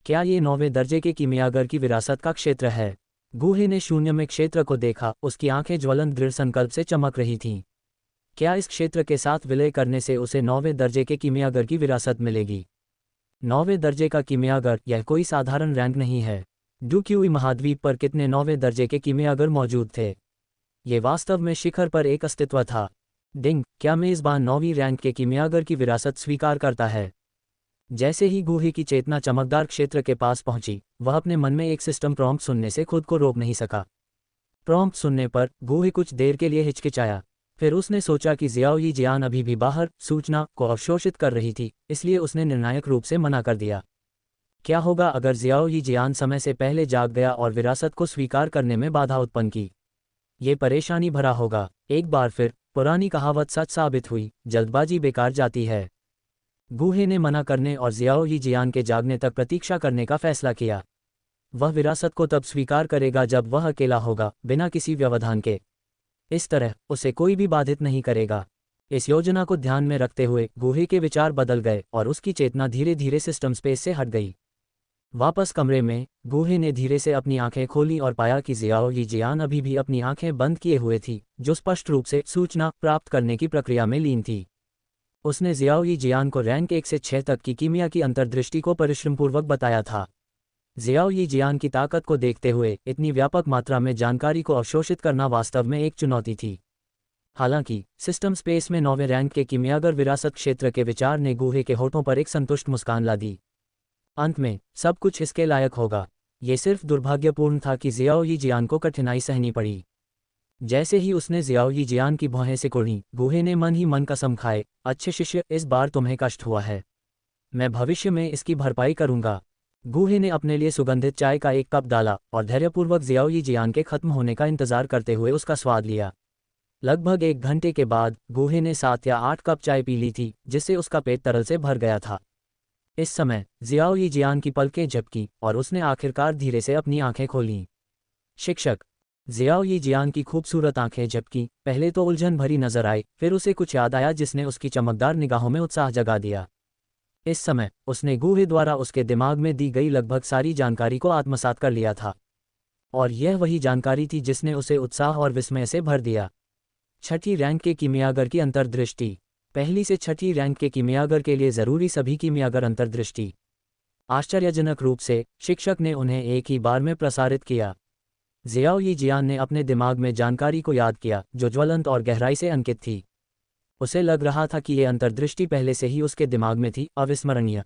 क्या ये 9वें दर्जे के कीमियागर की विरासत का क्षेत्र है? गूहे ने शून्य में क्षेत्र को देखा, उसकी आंखें ज्वलंत दृढ़ संकल्प से चमक रही थीं। क्या इस क्षेत्र के साथ विलय करने से उसे 9वें दर्जे के कीमियागर की विरासत मिलेगी? 9वें दर्जे का कीमियागर, यह कोई साधारण रैंक नहीं है। डुक्यूई महाद्वीप पर कितने 9वें दर्जे के कीमियागर मौजूद थे? ये वास्तव में शिखर पर एक अस्तित्व था। डिंग, क्या मेज़बान 9वीं रैंक के कीमियागर की विरासत स्वीकार करता है? जैसे ही गूहे की चेतना चमकदार क्षेत्र के पास पहुंची, वह अपने मन में एक सिस्टम प्रॉम्प्ट सुनने से खुद को रोक नहीं सका। प्रॉम्प्ट सुनने पर गूहे कुछ देर के लिए हिचकिचाया। फिर उसने सोचा कि जियाओ यीजियान अभी भी बाहर सूचना को अवशोषित कर रही थी, इसलिए उसने निर्णायक रूप से मना कर दिया। क्या होगा अगर जियाओ यीजियान समय से पहले जाग गया और विरासत को स्वीकार करने में बाधा उत्पन्न की? ये परेशानी भरा होगा। एक बार फिर पुरानी कहावत सच साबित हुई, जल्दबाजी बेकार जाती है। गूहे ने मना करने और जियाओ यीजियान के जागने तक प्रतीक्षा करने का फैसला किया। वह विरासत को तब स्वीकार करेगा जब वह अकेला होगा, बिना किसी व्यवधान के। इस तरह उसे कोई भी बाधित नहीं करेगा। इस योजना को ध्यान में रखते हुए गूहे के विचार बदल गए और उसकी चेतना धीरे धीरे सिस्टम स्पेस से हट गई। वापस कमरे में गूहे ने धीरे से अपनी आंखें खोली और पाया कि जियाओ यीजियान अभी भी अपनी आंखें बंद किए हुए थी, जो स्पष्ट रूप से सूचना प्राप्त करने की प्रक्रिया में लीन थी। उसने जियाओ यीजियान को रैंक 1 से 6 तक की कीमिया की अंतर्दृष्टि को परिश्रमपूर्वक बताया था। जियाओ यीजियान की ताकत को देखते हुए इतनी व्यापक मात्रा में जानकारी को अवशोषित करना वास्तव में एक चुनौती थी। हालांकि सिस्टम स्पेस में 9वें रैंक के कीमियागर विरासत क्षेत्र के विचार ने गूहे के होठों पर एक संतुष्ट मुस्कान ला दी। अंत में सब कुछ इसके लायक होगा। ये सिर्फ दुर्भाग्यपूर्ण था कि जियाओ यीजियान को कठिनाई सहनी पड़ी। जैसे ही उसने जियाओ यीजियान की भौहें सिकुड़ी, गूहे ने मन ही मन कसम खाए, अच्छे शिष्य, इस बार तुम्हें कष्ट हुआ है, मैं भविष्य में इसकी भरपाई करूंगा। गूहे ने अपने लिए सुगंधित चाय का एक कप डाला और धैर्यपूर्वक जियाओ यीजियान के खत्म होने का इंतजार करते हुए उसका स्वाद लिया। लगभग 1 घंटे के बाद गूहे ने 7 या 8 कप चाय पी ली थी, जिससे उसका पेट तरल से भर गया था। इस समय जियाओ यीजियान की पलकें झपकी और उसने आखिरकार धीरे से अपनी आंखें खोलीं। शिक्षक। जियाओ यीजियान की खूबसूरत आंखें झपकी, पहले तो उलझन भरी नजर आई, फिर उसे कुछ याद आया जिसने उसकी चमकदार निगाहों में उत्साह जगा दिया। इस समय उसने गूहे द्वारा उसके दिमाग में दी गई लगभग सारी जानकारी को आत्मसात कर लिया था, और यह वही जानकारी थी जिसने उसे उत्साह और विस्मय से भर दिया। छठी रैंक के कीमियागर की अंतर्दृष्टि। पहली से छठी रैंक के कीमियागर के लिए जरूरी सभी कीमियागर अंतर्दृष्टि। आश्चर्यजनक रूप से शिक्षक ने उन्हें एक ही बार में प्रसारित किया। जियाओ यीजियान ने अपने दिमाग में जानकारी को याद किया, जो ज्वलंत और गहराई से अंकित थी। उसे लग रहा था कि ये अंतर्दृष्टि पहले से ही उसके दिमाग में थी, अविस्मरणीय।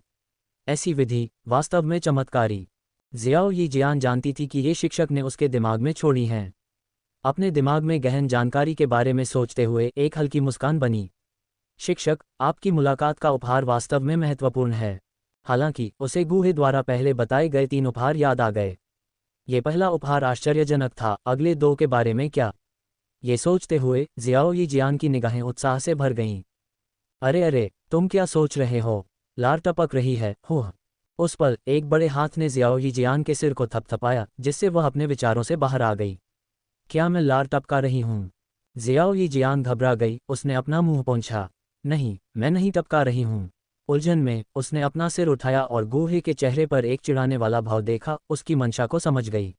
ऐसी विधि वास्तव में चमत्कारी। जियाओ यीजियान जानती थी कि ये शिक्षक ने उसके दिमाग में छोड़ी हैं। अपने दिमाग में गहन जानकारी के बारे में सोचते हुए एक हल्की मुस्कान बनी। शिक्षक, आपकी मुलाकात का उपहार वास्तव में महत्वपूर्ण है। हालांकि उसे गुहे द्वारा पहले बताए गए 3 उपहार याद आ गए। ये पहला उपहार आश्चर्यजनक था, अगले 2 के बारे में क्या? ये सोचते हुए जियाओ यी जियान की निगाहें उत्साह से भर गईं। अरे अरे, तुम क्या सोच रहे हो? लार टपक रही है, हुँ। उस पल एक बड़े हाथ ने जियाओ यी जियान के सिर को थपथपाया, जिससे वह अपने विचारों से बाहर आ गई। क्या मैं लार टपका रही हूँ? जियाओ यी जियान घबरा गई, उसने अपना मुंह पोंछा। नहीं, मैं नहीं टपका रही हूँ। उलझन में उसने अपना सिर उठाया और गुहे के चेहरे पर एक चिढ़ाने वाला भाव देखा, उसकी मंशा को समझ गई।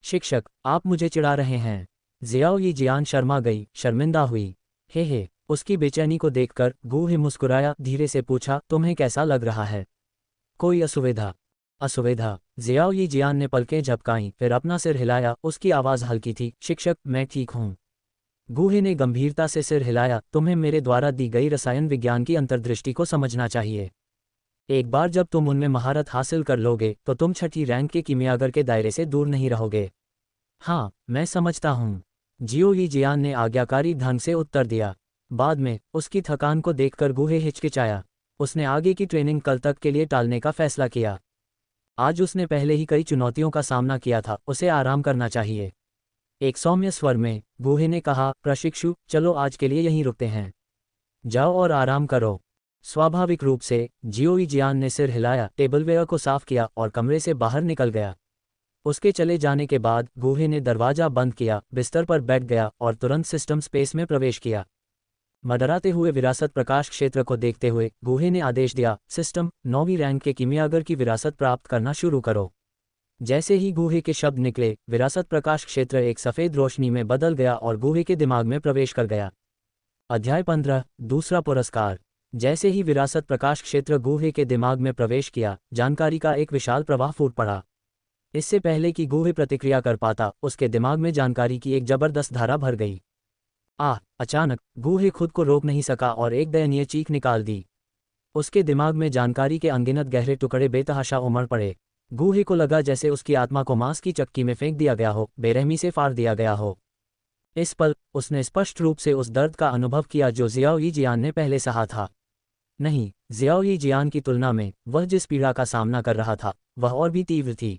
शिक्षक, आप मुझे चिढ़ा रहे हैं। जियाओ यी जियान शर्मा गई, शर्मिंदा हुई। हे, उसकी बेचैनी को देखकर गुहे मुस्कुराया, धीरे से पूछा, तुम्हें कैसा लग रहा है? कोई असुविधा? असुविधा? जियाओ यी जियान ने पलकें झपकाईं, फिर अपना सिर हिलाया, उसकी आवाज़ हल्की थी। शिक्षक, मैं ठीक हूँ। गुहे ने गंभीरता से सिर हिलाया, तुम्हें मेरे द्वारा दी गई रसायन विज्ञान की अंतर्दृष्टि को समझना चाहिए। एक बार जब तुम उनमें महारत हासिल कर लोगे तो तुम छठी रैंक के कीमियागर के दायरे से दूर नहीं रहोगे। हाँ, मैं समझता हूँ। जियो यी जियान ने आज्ञाकारी ढंग से उत्तर दिया। बाद में उसकी थकान को देखकर गुहे हिचकिचाया। उसने आगे की ट्रेनिंग कल तक के लिए टालने का फैसला किया। आज उसने पहले ही कई चुनौतियों का सामना किया था, उसे आराम करना चाहिए। एक सौम्य स्वर में गुहे ने कहा, प्रशिक्षु, चलो आज के लिए यहीं रुकते हैं। जाओ और आराम करो। स्वाभाविक रूप से जियो यी जियान ने सिर हिलाया, टेबलवेयर को साफ किया और कमरे से बाहर निकल गया। उसके चले जाने के बाद गुहे ने दरवाजा बंद किया, बिस्तर पर बैठ गया और तुरंत सिस्टम स्पेस में प्रवेश किया। मडराते हुए विरासत प्रकाश क्षेत्र को देखते हुए गुहे ने आदेश दिया, सिस्टम, 9वीं रैंक के कीमियागर की विरासत प्राप्त करना शुरू करो। जैसे ही गुहे के शब्द निकले, विरासत प्रकाश क्षेत्र एक सफ़ेद रोशनी में बदल गया और गुहे के दिमाग में प्रवेश कर गया। अध्याय 15, दूसरा पुरस्कार। जैसे ही विरासत प्रकाश क्षेत्र गुहे के दिमाग में प्रवेश किया, जानकारी का एक विशाल प्रवाह फूट पड़ा। इससे पहले कि गुहे प्रतिक्रिया कर पाता, उसके दिमाग में जानकारी की एक जबरदस्त धारा भर गई। अचानक गुहे खुद को रोक नहीं सका और एक दयनीय चीख निकाल दी। उसके दिमाग में जानकारी के अनगिनत गहरे टुकड़े बेतहाशा उमड़ पड़े। गुहे को लगा जैसे उसकी आत्मा को मांस की चक्की में फेंक दिया गया हो, बेरहमी से फाड़ दिया गया हो। इस पल उसने स्पष्ट रूप से उस दर्द का अनुभव किया जो जियाओ यी जियान ने पहले सहा था। नहीं, जियाओ यी जियान की तुलना में वह जिस पीड़ा का सामना कर रहा था, वह और भी तीव्र थी।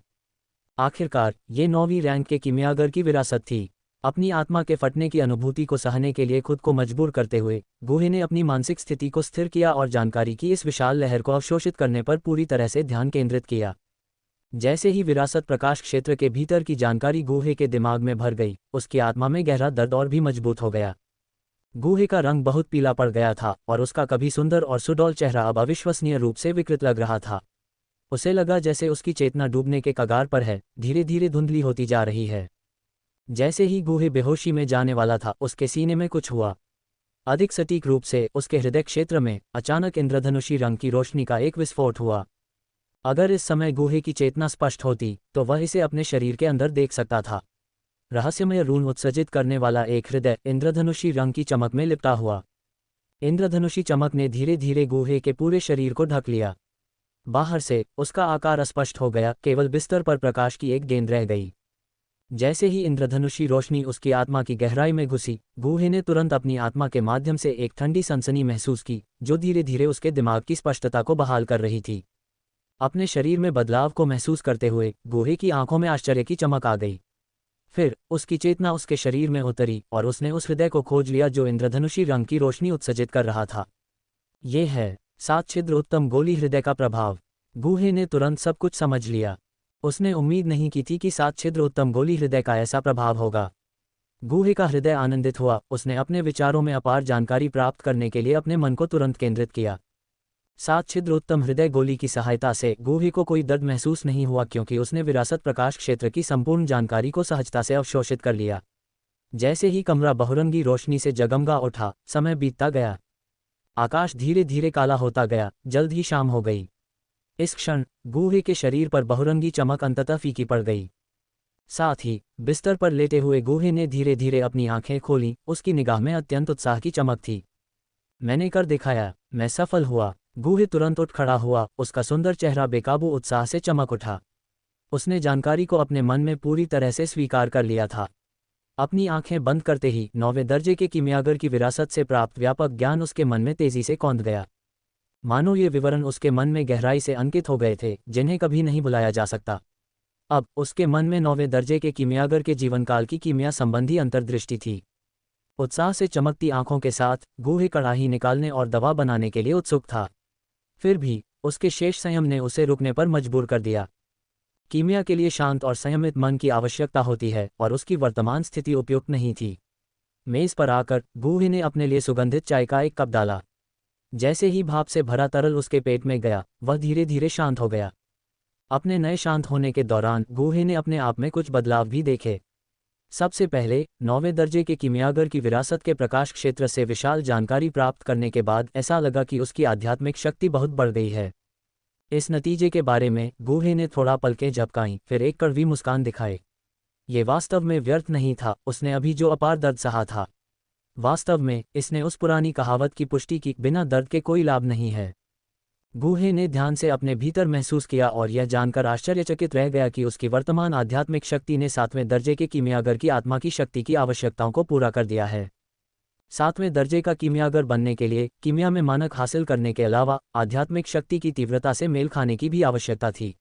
आखिरकार ये 9वीं रैंक के कीमियागर की विरासत थी। अपनी आत्मा के फटने की अनुभूति को सहने के लिए खुद को मजबूर करते हुए गुहे ने अपनी मानसिक स्थिति को स्थिर किया और जानकारी की इस विशाल लहर को अवशोषित करने पर पूरी तरह से ध्यान केंद्रित किया। जैसे ही विरासत प्रकाश क्षेत्र के भीतर की जानकारी गुहे के दिमाग में भर गई, उसकी आत्मा में गहरा दर्द और भी मजबूत हो गया। गुहे का रंग बहुत पीला पड़ गया था और उसका कभी सुंदर और सुडौल चेहरा अब अविश्वसनीय रूप से विकृत लग रहा था। उसे लगा जैसे उसकी चेतना डूबने के कगार पर है, धीरे धीरे धुंधली होती जा रही है। जैसे ही गुहे बेहोशी में जाने वाला था, उसके सीने में कुछ हुआ। अधिक सटीक रूप से उसके हृदय क्षेत्र में अचानक इंद्रधनुषी रंग की रोशनी का एक विस्फोट हुआ। अगर इस समय गुहे की चेतना स्पष्ट होती तो वह इसे अपने शरीर के अंदर देख सकता था। रहस्यमय रून उत्सर्जित करने वाला एक हृदय इंद्रधनुषी रंग की चमक में लिपटा हुआ। इंद्रधनुषी चमक ने धीरे धीरे गुहे के पूरे शरीर को ढक लिया। बाहर से उसका आकार अस्पष्ट हो गया, केवल बिस्तर पर प्रकाश की एक गेंद रह गई। जैसे ही इंद्रधनुषी रोशनी उसकी आत्मा की गहराई में घुसी, गुहे ने तुरंत अपनी आत्मा के माध्यम से एक ठंडी सनसनी महसूस की, जो धीरे धीरे उसके दिमाग की स्पष्टता को बहाल कर रही थी। अपने शरीर में बदलाव को महसूस करते हुए गुहे की आंखों में आश्चर्य की चमक आ गई। फिर उसकी चेतना उसके शरीर में उतरी और उसने उस हृदय को खोज लिया जो इंद्रधनुषी रंग की रोशनी उत्सर्जित कर रहा था। ये है 7 छिद्र उत्तम गोली हृदय का प्रभाव। गुहे ने तुरंत सब कुछ समझ लिया। उसने उम्मीद नहीं की थी कि 7 छिद्र उत्तम गोली हृदय का ऐसा प्रभाव होगा। गुहे का हृदय आनंदित हुआ। उसने अपने विचारों में अपार जानकारी प्राप्त करने के लिए अपने मन को तुरंत केंद्रित किया। 7 छिद्र उत्तम हृदय गोली की सहायता से गुहे को कोई दर्द महसूस नहीं हुआ, क्योंकि उसने विरासत प्रकाश क्षेत्र की संपूर्ण जानकारी को सहजता से अवशोषित कर लिया। जैसे ही कमरा बहुरंगी रोशनी से जगमगा उठा, समय बीतता गया। आकाश धीरे धीरे काला होता गया, जल्द ही शाम हो गई। इस क्षण गुहे के शरीर पर बहुरंगी चमक अंततः फीकी पड़ गई। साथ ही बिस्तर पर लेटे हुए गुहे ने धीरे धीरे अपनी आंखें खोलीं। उसकी निगाह में अत्यंत उत्साह की चमक थी। मैंने कर दिखाया, मैं सफल हुआ। गुहे तुरंत उठ खड़ा हुआ, उसका सुंदर चेहरा बेकाबू उत्साह से चमक उठा। उसने जानकारी को अपने मन में पूरी तरह से स्वीकार कर लिया था। अपनी आंखें बंद करते ही 9वें दर्जे के कीमियागर की विरासत से प्राप्त व्यापक ज्ञान उसके मन में तेजी से कौंध गया। मानो ये विवरण उसके मन में गहराई से अंकित हो गए थे, जिन्हें कभी नहीं भुलाया जा सकता। अब उसके मन में 9वें दर्जे के कीमियागर के जीवनकाल की कीमिया संबंधी अंतर्दृष्टि थी। उत्साह से चमकती आंखों के साथ गूहे कड़ाही निकालने और दवा बनाने के लिए उत्सुक था। फिर भी उसके शेष संयम ने उसे रुकने पर मजबूर कर दिया। कीमिया के लिए शांत और संयमित मन की आवश्यकता होती है और उसकी वर्तमान स्थिति उपयुक्त नहीं थी। मेज पर आकर गूहे ने अपने लिए सुगंधित चाय का एक कप डाला। जैसे ही भाप से भरा तरल उसके पेट में गया, वह धीरे धीरे शांत हो गया। अपने नए शांत होने के दौरान गूहे ने अपने आप में कुछ बदलाव भी देखे। सबसे पहले 9वें दर्जे के कीमियागर की विरासत के प्रकाश क्षेत्र से विशाल जानकारी प्राप्त करने के बाद ऐसा लगा कि उसकी आध्यात्मिक शक्ति बहुत बढ़ गई है। इस नतीजे के बारे में गूहे ने थोड़ा पलकें झपकाईं, फिर एक कड़वी मुस्कान दिखाए। ये वास्तव में व्यर्थ नहीं था, उसने अभी जो अपार दर्द सहा था। वास्तव में इसने उस पुरानी कहावत की पुष्टि की, बिना दर्द के कोई लाभ नहीं है। गूहे ने ध्यान से अपने भीतर महसूस किया और यह जानकर आश्चर्यचकित रह गया कि उसकी वर्तमान आध्यात्मिक शक्ति ने 7वें दर्जे के कीमियागर की आत्मा की शक्ति की आवश्यकताओं को पूरा कर दिया है। 7वें दर्जे का कीमियागर बनने के लिए कीमिया में मानक हासिल करने के अलावा आध्यात्मिक शक्ति की तीव्रता से मेल खाने की भी आवश्यकता थी।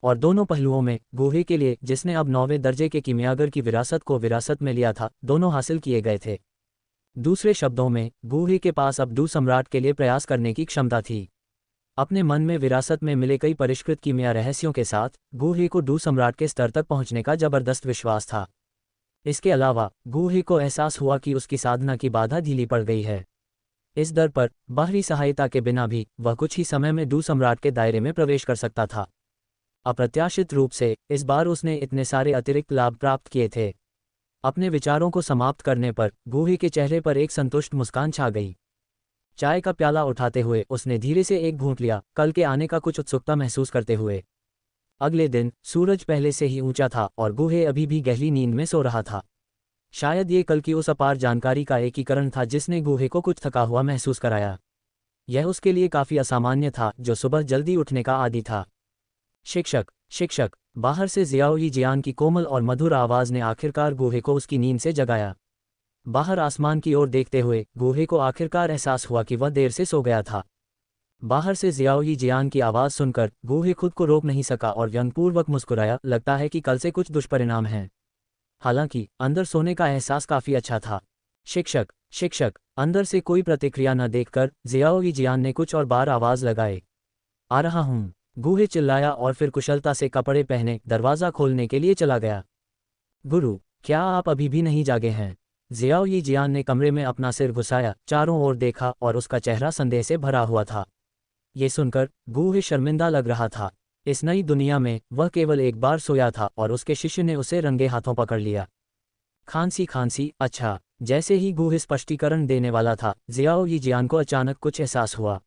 और दोनों पहलुओं में गूहे के लिए, जिसने अब 9वें दर्जे के कीमियागर की विरासत को विरासत में लिया था, दोनों हासिल किए गए थे। दूसरे शब्दों में गूहे के पास अब डू सम्राट के लिए प्रयास करने की क्षमता थी। अपने मन में विरासत में मिले कई परिष्कृत कीमिया रहस्यों के साथ गूहे को डू सम्राट के स्तर तक पहुंचने का जबरदस्त विश्वास था। इसके अलावा गूहे को एहसास हुआ कि उसकी साधना की बाधा ढीली पड़ गई है। इस दर पर बाहरी सहायता के बिना भी वह कुछ ही समय में डू सम्राट के दायरे में प्रवेश कर सकता था। अप्रत्याशित रूप से इस बार उसने इतने सारे अतिरिक्त लाभ प्राप्त किए थे। अपने विचारों को समाप्त करने पर गूहे के चेहरे पर एक संतुष्ट मुस्कान छा गई। चाय का प्याला उठाते हुए उसने धीरे से एक घूंट लिया, कल के आने का कुछ उत्सुकता महसूस करते हुए। अगले दिन सूरज पहले से ही ऊंचा था और गूहे अभी भी गहरी नींद में सो रहा था। शायद ये कल की उस अपार जानकारी का एकीकरण था जिसने गूहे को कुछ थका हुआ महसूस कराया। यह उसके लिए काफी असामान्य था, जो सुबह जल्दी उठने का आदी था। शिक्षक, शिक्षक! बाहर से जियाओ यी जियान की कोमल और मधुर आवाज ने आखिरकार गूहे को उसकी नींद से जगाया। बाहर आसमान की ओर देखते हुए गूहे को आखिरकार एहसास हुआ कि वह देर से सो गया था। बाहर से जियाओ यी जियान की आवाज़ सुनकर गूहे खुद को रोक नहीं सका और व्यंग्यपूर्वक मुस्कुराया। लगता है कि कल से कुछ दुष्परिणाम हैं। हालांकि अंदर सोने का एहसास काफ़ी अच्छा था। शिक्षक, शिक्षक! अंदर से कोई प्रतिक्रिया न देखकर जियाओ यी जियान ने कुछ और बार आवाज़ लगाए। आ रहा हूँ, गूहे चिल्लाया और फिर कुशलता से कपड़े पहने दरवाज़ा खोलने के लिए चला गया। गुरु, क्या आप अभी भी नहीं जागे हैं? जियाओ यी जियान ने कमरे में अपना सिर घुसाया, चारों ओर देखा और उसका चेहरा संदेह से भरा हुआ था। ये सुनकर गूहे शर्मिंदा लग रहा था। इस नई दुनिया में वह केवल एक बार सोया था और उसके शिष्य ने उसे रंगे हाथों पकड़ लिया। खांसी खांसी, अच्छा। जैसे ही गूहे स्पष्टीकरण देने वाला था, जियाओ यी जियान को अचानक कुछ एहसास हुआ।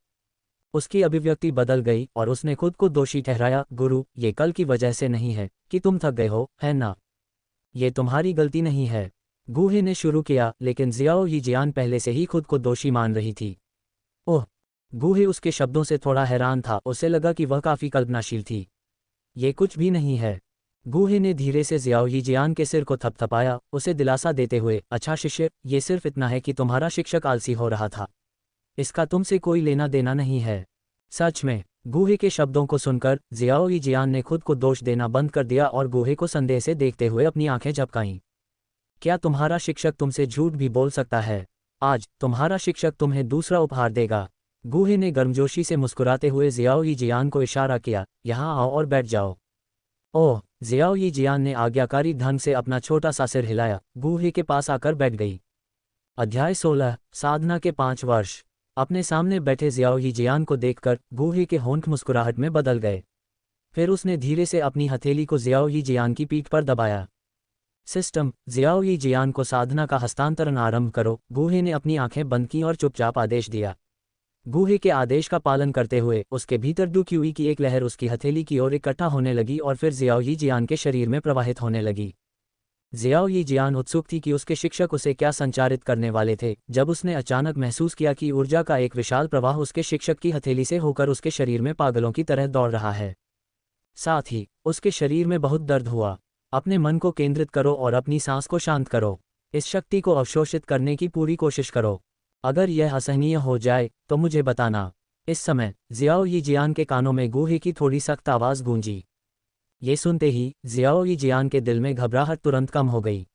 उसकी अभिव्यक्ति बदल गई और उसने खुद को दोषी ठहराया। गुरु, ये कल की वजह से नहीं है कि तुम थक गए हो, है ना? ये तुम्हारी गलती नहीं है, गूहे ने शुरू किया, लेकिन जियाओ यी जियान पहले से ही खुद को दोषी मान रही थी। ओह! गूहे उसके शब्दों से थोड़ा हैरान था। उसे लगा कि वह काफ़ी कल्पनाशील थी। ये कुछ भी नहीं है। गूहे ने धीरे से जियाओ यी जियान के सिर को थपथपाया, उसे दिलासा देते हुए। अच्छा शिष्य, ये सिर्फ इतना है कि तुम्हारा शिक्षक आलसी हो रहा था। इसका तुमसे कोई लेना देना नहीं है। सच में? गूहे के शब्दों को सुनकर जियाओ यी जियान ने खुद को दोष देना बंद कर दिया और गूहे को संदेह से देखते हुए अपनी आंखें झपकाईं। क्या तुम्हारा शिक्षक तुमसे झूठ भी बोल सकता है? आज तुम्हारा शिक्षक तुम्हें दूसरा उपहार देगा। गूहे ने गर्मजोशी से मुस्कुराते हुए जियाओ यी जियान को इशारा किया, यहाँ आओ और बैठ जाओ। ओह! जियाओ यी जियान ने आज्ञाकारी ढंग से अपना छोटा सा सिर हिलाया, गूहे के पास आकर बैठ गई। अध्याय 16, साधना के 5 वर्ष। अपने सामने बैठे जियाओ यी जियान को देखकर गूहे के होंठ मुस्कुराहट में बदल गए। फिर उसने धीरे से अपनी हथेली को जियाओ यी जियान की पीठ पर दबाया। सिस्टम, जियाओ यी जियान को साधना का हस्तांतरण आरंभ करो। गूहे ने अपनी आंखें बंद की और चुपचाप आदेश दिया। गूहे के आदेश का पालन करते हुए उसके भीतर डू क्यूई की एक लहर उसकी हथेली की ओर इकट्ठा होने लगी और फिर जियाओ यी जियान के शरीर में प्रवाहित होने लगी। जियाओ यी जियान उत्सुक थी कि उसके शिक्षक उसे क्या संचारित करने वाले थे, जब उसने अचानक महसूस किया कि ऊर्जा का एक विशाल प्रवाह उसके शिक्षक की हथेली से होकर उसके शरीर में पागलों की तरह दौड़ रहा है। साथ ही उसके शरीर में बहुत दर्द हुआ। अपने मन को केंद्रित करो और अपनी सांस को शांत करो। इस शक्ति को अवशोषित करने की पूरी कोशिश करो। अगर यह असहनीय हो जाए तो मुझे बताना। इस समय जियाओ यी जियान के कानों में गुहे की थोड़ी सख्त आवाज़ गूंजी। ये सुनते ही जियाओ यी जियान के दिल में घबराहट तुरंत कम हो गई।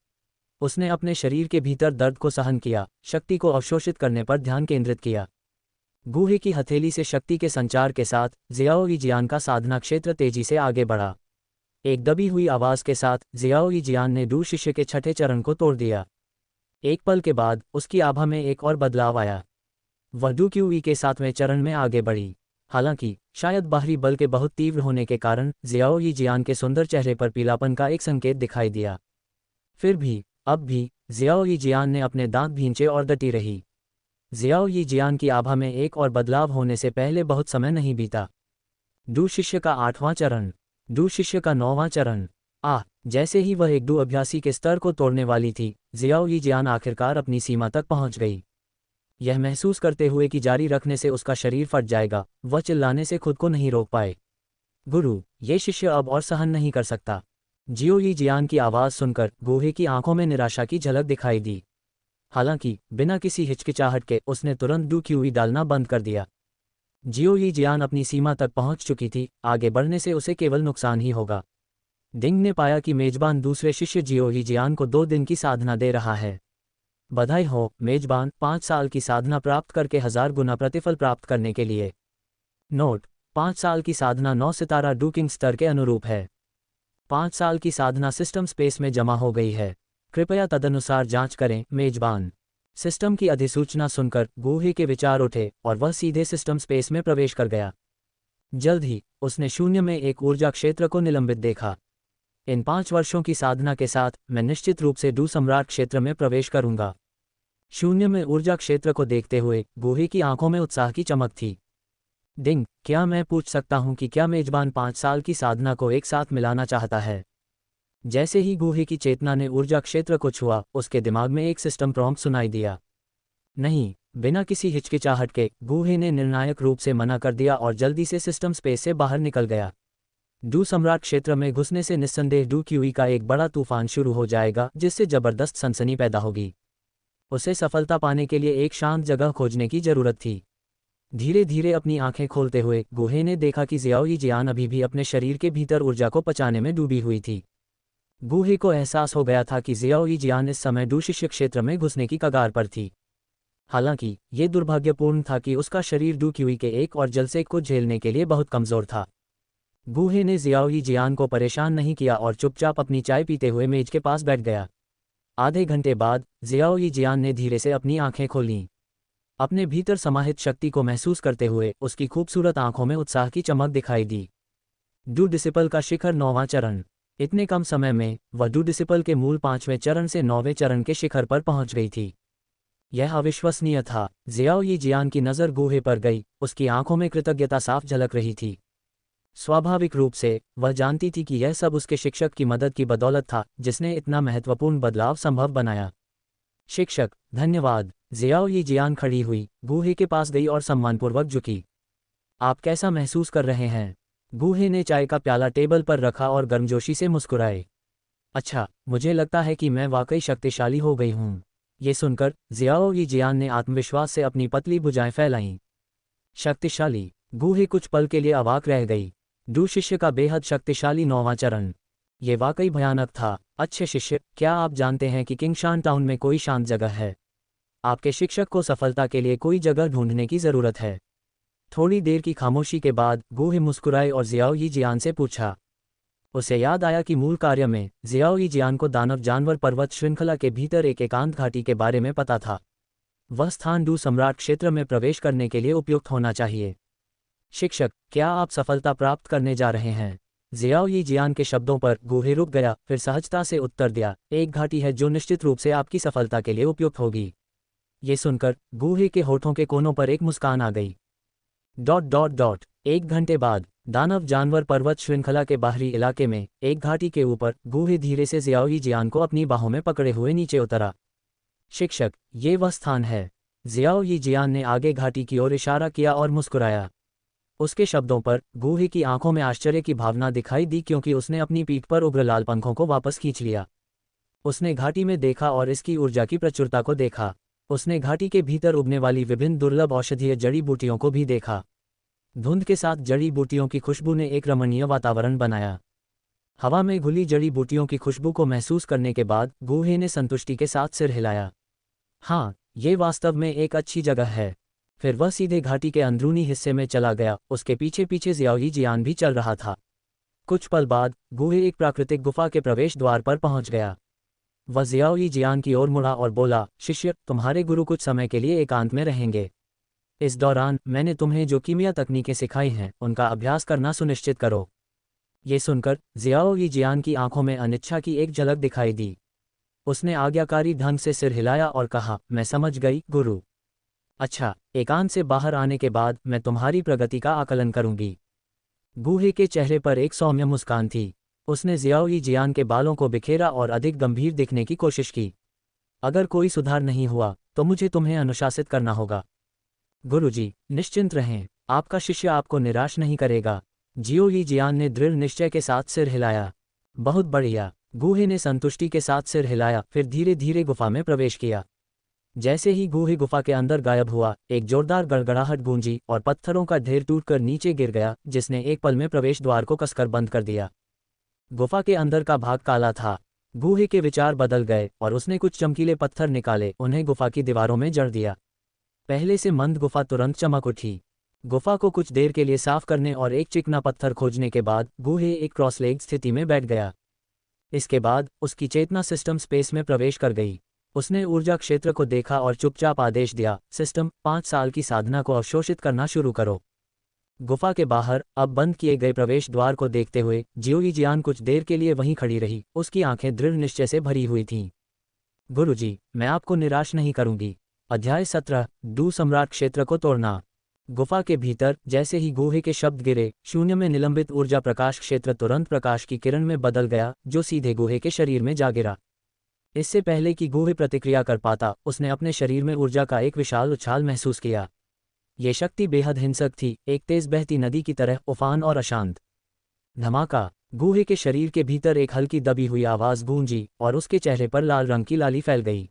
उसने अपने शरीर के भीतर दर्द को सहन किया, शक्ति को अवशोषित करने पर ध्यान केंद्रित किया। गुहे की हथेली से शक्ति के संचार के साथ जियाओ यी जियान का साधना क्षेत्र तेजी से आगे बढ़ा। एक दबी हुई आवाज़ के साथ जियाओ यी जियान ने डू शिष्य के छठे चरण को तोड़ दिया। एक पल के बाद उसकी आभा में एक और बदलाव आया। वह डू क्यूई के 7वें चरण में आगे बढ़ी। हालांकि शायद बाहरी बल के बहुत तीव्र होने के कारण जियाओ यी जियान के सुंदर चेहरे पर पीलापन का एक संकेत दिखाई दिया। फिर भी अब भी जियाओ यी जियान ने अपने दांत भींचे और डटी रही। जियाओ यी जियान की आभा में एक और बदलाव होने से पहले बहुत समय नहीं बीता। डू शिष्य का 8वां चरण, डू शिष्य का 9वां चरण। जैसे ही वह एक डू अभ्यासी के स्तर को तोड़ने वाली थी, जियाओ यी जियान आखिरकार अपनी सीमा तक पहुंच गई। यह महसूस करते हुए कि जारी रखने से उसका शरीर फट जाएगा, वह चिल्लाने से खुद को नहीं रोक पाए। गुरु, ये शिष्य अब और सहन नहीं कर सकता। जियो यी जियान की आवाज़ सुनकर गुहे की आंखों में निराशा की झलक दिखाई दी। हालांकि बिना किसी हिचकिचाहट के उसने तुरंत डू क्यूई डालना बंद कर दिया। जियो यी जियान अपनी सीमा तक पहुंच चुकी थी, आगे बढ़ने से उसे केवल नुकसान ही होगा। डिंग ने पाया कि मेजबान दूसरे शिष्य जियो यी जियान को 2 दिन की साधना दे रहा है। बधाई हो मेजबान, 5 साल की साधना प्राप्त करके 1000 गुना प्रतिफल प्राप्त करने के लिए। नोट: 5 साल की साधना 9 सितारा डू किंग स्तर के अनुरूप है। 5 साल की साधना सिस्टम स्पेस में जमा हो गई है। कृपया तदनुसार जांच करें मेजबान। सिस्टम की अधिसूचना सुनकर गुहे के विचार उठे और वह सीधे सिस्टम स्पेस में प्रवेश कर गया। जल्द ही उसने शून्य में एक ऊर्जा क्षेत्र को निलंबित देखा। इन 5 वर्षों की साधना के साथ मैं निश्चित रूप से डू सम्राट क्षेत्र में प्रवेश करूंगा। शून्य में ऊर्जा क्षेत्र को देखते हुए गुहे की आंखों में उत्साह की चमक थी। डिंग, क्या मैं पूछ सकता हूं कि क्या मेजबान 5 साल की साधना को एक साथ मिलाना चाहता है? जैसे ही गुहे की चेतना ने ऊर्जा क्षेत्र को छुआ, उसके दिमाग में एक सिस्टम प्रॉम्प्ट सुनाई दिया। नहीं, बिना किसी हिचकिचाहट के गुहे ने निर्णायक रूप से मना कर दिया और जल्दी से सिस्टम स्पेस से बाहर निकल गया। डू सम्राट क्षेत्र में घुसने से निस्संदेह डू क्यूई का एक बड़ा तूफान शुरू हो जाएगा, जिससे जबरदस्त सनसनी पैदा होगी। उसे सफलता पाने के लिए एक शांत जगह खोजने की जरूरत थी। धीरे धीरे अपनी आंखें खोलते हुए गुहे ने देखा कि जियाओ यी जियान अभी भी अपने शरीर के भीतर ऊर्जा को पचाने में डूबी हुई थी। गुहे को एहसास हो गया था कि जियाओ यी जियान इस समय डू शिष्य क्षेत्र में घुसने की कगार पर थी। हालांकि ये दुर्भाग्यपूर्ण था कि उसका शरीर डू क्यूई के एक और जलसे को झेलने के लिए बहुत कमजोर था। गुहे ने जियाओ यी जियान को परेशान नहीं किया और चुपचाप अपनी चाय पीते हुए मेज के पास बैठ गया। आधे घंटे बाद जियाओ यी जियान ने धीरे से अपनी आंखें खोलीं। अपने भीतर समाहित शक्ति को महसूस करते हुए उसकी खूबसूरत आंखों में उत्साह की चमक दिखाई दी। डू डिसिपल का शिखर 9वां चरण। इतने कम समय में वह डू डिसिपल के मूल 5वें चरण से 9वें चरण के शिखर पर पहुंच गई थी। यह अविश्वसनीय था। जियाओ यी जियान की नज़र गुहे पर गई, उसकी आंखों में कृतज्ञता साफ झलक रही थी। स्वाभाविक रूप से वह जानती थी कि यह सब उसके शिक्षक की मदद की बदौलत था, जिसने इतना महत्वपूर्ण बदलाव संभव बनाया। शिक्षक, धन्यवाद। जियाओ यी जियान खड़ी हुई, गुहे के पास गई और सम्मानपूर्वक झुकी। आप कैसा महसूस कर रहे हैं? गुहे ने चाय का प्याला टेबल पर रखा और गर्मजोशी से मुस्कुराए। अच्छा, मुझे लगता है कि मैं वाकई शक्तिशाली हो गई हूँ। ये सुनकर जियाओ यी जियान ने आत्मविश्वास से अपनी पतली भुजाएं फैलाईं। शक्तिशाली? गुहे कुछ पल के लिए अवाक रह गई। डू शिष्य का बेहद शक्तिशाली 9वां चरण। ये वाकई भयानक था। अच्छे शिष्य, क्या आप जानते हैं कि किंगशान टाउन में कोई शांत जगह है? आपके शिक्षक को सफलता के लिए कोई जगह ढूंढने की जरूरत है। थोड़ी देर की खामोशी के बाद गुहे मुस्कुराए और जियाओ यी जियान से पूछा। उसे याद आया कि मूल कार्य में जियाओ यी जियान को दानव जानवर पर्वत श्रृंखला के भीतर एक एकांत घाटी के बारे में पता था। वह स्थान डू सम्राट क्षेत्र में प्रवेश करने के लिए उपयुक्त होना चाहिए। शिक्षक, क्या आप सफलता प्राप्त करने जा रहे हैं? जियाओ यी जियान के शब्दों पर गुहे रुक गया, फिर सहजता से उत्तर दिया, एक घाटी है जो निश्चित रूप से आपकी सफलता के लिए उपयुक्त होगी। ये सुनकर गुहे के होठों के कोनों पर एक मुस्कान आ गई। ... 1 घंटे बाद दानव जानवर पर्वत श्रृंखला के बाहरी इलाके में एक घाटी के ऊपर गुहे धीरे से जियाओ यी जियान को अपनी बाहों में पकड़े हुए नीचे उतरा। शिक्षक, ये वह स्थान है। जियाओ यी जियान ने आगे घाटी की ओर इशारा किया और मुस्कुराया। उसके शब्दों पर गुहे की आंखों में आश्चर्य की भावना दिखाई दी, क्योंकि उसने अपनी पीठ पर उग्र लाल पंखों को वापस खींच लिया। उसने घाटी में देखा और इसकी ऊर्जा की प्रचुरता को देखा। उसने घाटी के भीतर उगने वाली विभिन्न दुर्लभ औषधीय जड़ी बूटियों को भी देखा। धुंध के साथ जड़ी बूटियों की खुशबू ने एक रमणीय वातावरण बनाया। हवा में घुली जड़ी बूटियों की खुशबू को महसूस करने के बाद गुहे ने संतुष्टि के साथ सिर हिलाया। हाँ, ये वास्तव में एक अच्छी जगह है। फिर वह सीधे घाटी के अंदरूनी हिस्से में चला गया। उसके पीछे पीछे ज़ियाओई जियान भी चल रहा था। कुछ पल बाद गुहे एक प्राकृतिक गुफा के प्रवेश द्वार पर पहुंच गया। वह ज़ियाओई जियान की ओर मुड़ा और बोला, शिष्य, तुम्हारे गुरु कुछ समय के लिए एकांत में रहेंगे। इस दौरान मैंने तुम्हें जो कीमिया तकनीकें सिखाई हैं उनका अभ्यास करना सुनिश्चित करो। ये सुनकर ज़ियाओई जियान की आंखों में अनिच्छा की एक झलक दिखाई दी। उसने आज्ञाकारी ढंग से सिर हिलाया और कहा, मैं समझ गई गुरु। अच्छा, एकांत से बाहर आने के बाद मैं तुम्हारी प्रगति का आकलन करूंगी। गुहे के चेहरे पर एक सौम्य मुस्कान थी। उसने ज़ियाओई जियान के बालों को बिखेरा और अधिक गंभीर दिखने की कोशिश की। अगर कोई सुधार नहीं हुआ तो मुझे तुम्हें अनुशासित करना होगा। गुरुजी, निश्चिंत रहें, आपका शिष्य आपको निराश नहीं करेगा। ज़ियाओई जियान ने दृढ़ निश्चय के साथ सिर हिलाया। बहुत बढ़िया। गुहे ने संतुष्टि के साथ सिर हिलाया, फिर धीरे धीरे गुफा में प्रवेश किया। जैसे ही गुहे गुफा के अंदर गायब हुआ, एक जोरदार गड़गड़ाहट गूंजी और पत्थरों का ढेर टूटकर नीचे गिर गया, जिसने एक पल में प्रवेश द्वार को कसकर बंद कर दिया। गुफा के अंदर का भाग काला था। गुहे के विचार बदल गए और उसने कुछ चमकीले पत्थर निकाले, उन्हें गुफा की दीवारों में जड़ दिया। पहले से मंद गुफा तुरंत चमक उठी। गुफा को कुछ देर के लिए साफ करने और एक चिकना पत्थर खोजने के बाद गुहे एक क्रॉस लेग स्थिति में बैठ गया। इसके बाद उसकी चेतना सिस्टम स्पेस में प्रवेश कर गई। उसने ऊर्जा क्षेत्र को देखा और चुपचाप आदेश दिया, सिस्टम 5 साल की साधना को अवशोषित करना शुरू करो। गुफा के बाहर अब बंद किए गए प्रवेश द्वार को देखते हुए ज़ियाओई जियान कुछ देर के लिए वहीं खड़ी रही। उसकी आंखें दृढ़ निश्चय से भरी हुई थीं। गुरुजी, मैं आपको निराश नहीं करूंगी। अध्याय 17, डू सम्राट क्षेत्र को तोड़ना। गुफा के भीतर जैसे ही गुहे के शब्द गिरे, शून्य में निलंबित ऊर्जा प्रकाश क्षेत्र तुरंत प्रकाश की किरण में बदल गया, जो सीधे गुहे के शरीर में जा गिरा। इससे पहले कि गुहे प्रतिक्रिया कर पाता, उसने अपने शरीर में ऊर्जा का एक विशाल उछाल महसूस किया। ये शक्ति बेहद हिंसक थी, एक तेज बहती नदी की तरह, उफान और अशांत। धमाका। गुहे के शरीर के भीतर एक हल्की दबी हुई आवाज गूंजी और उसके चेहरे पर लाल रंग की लाली फैल गई।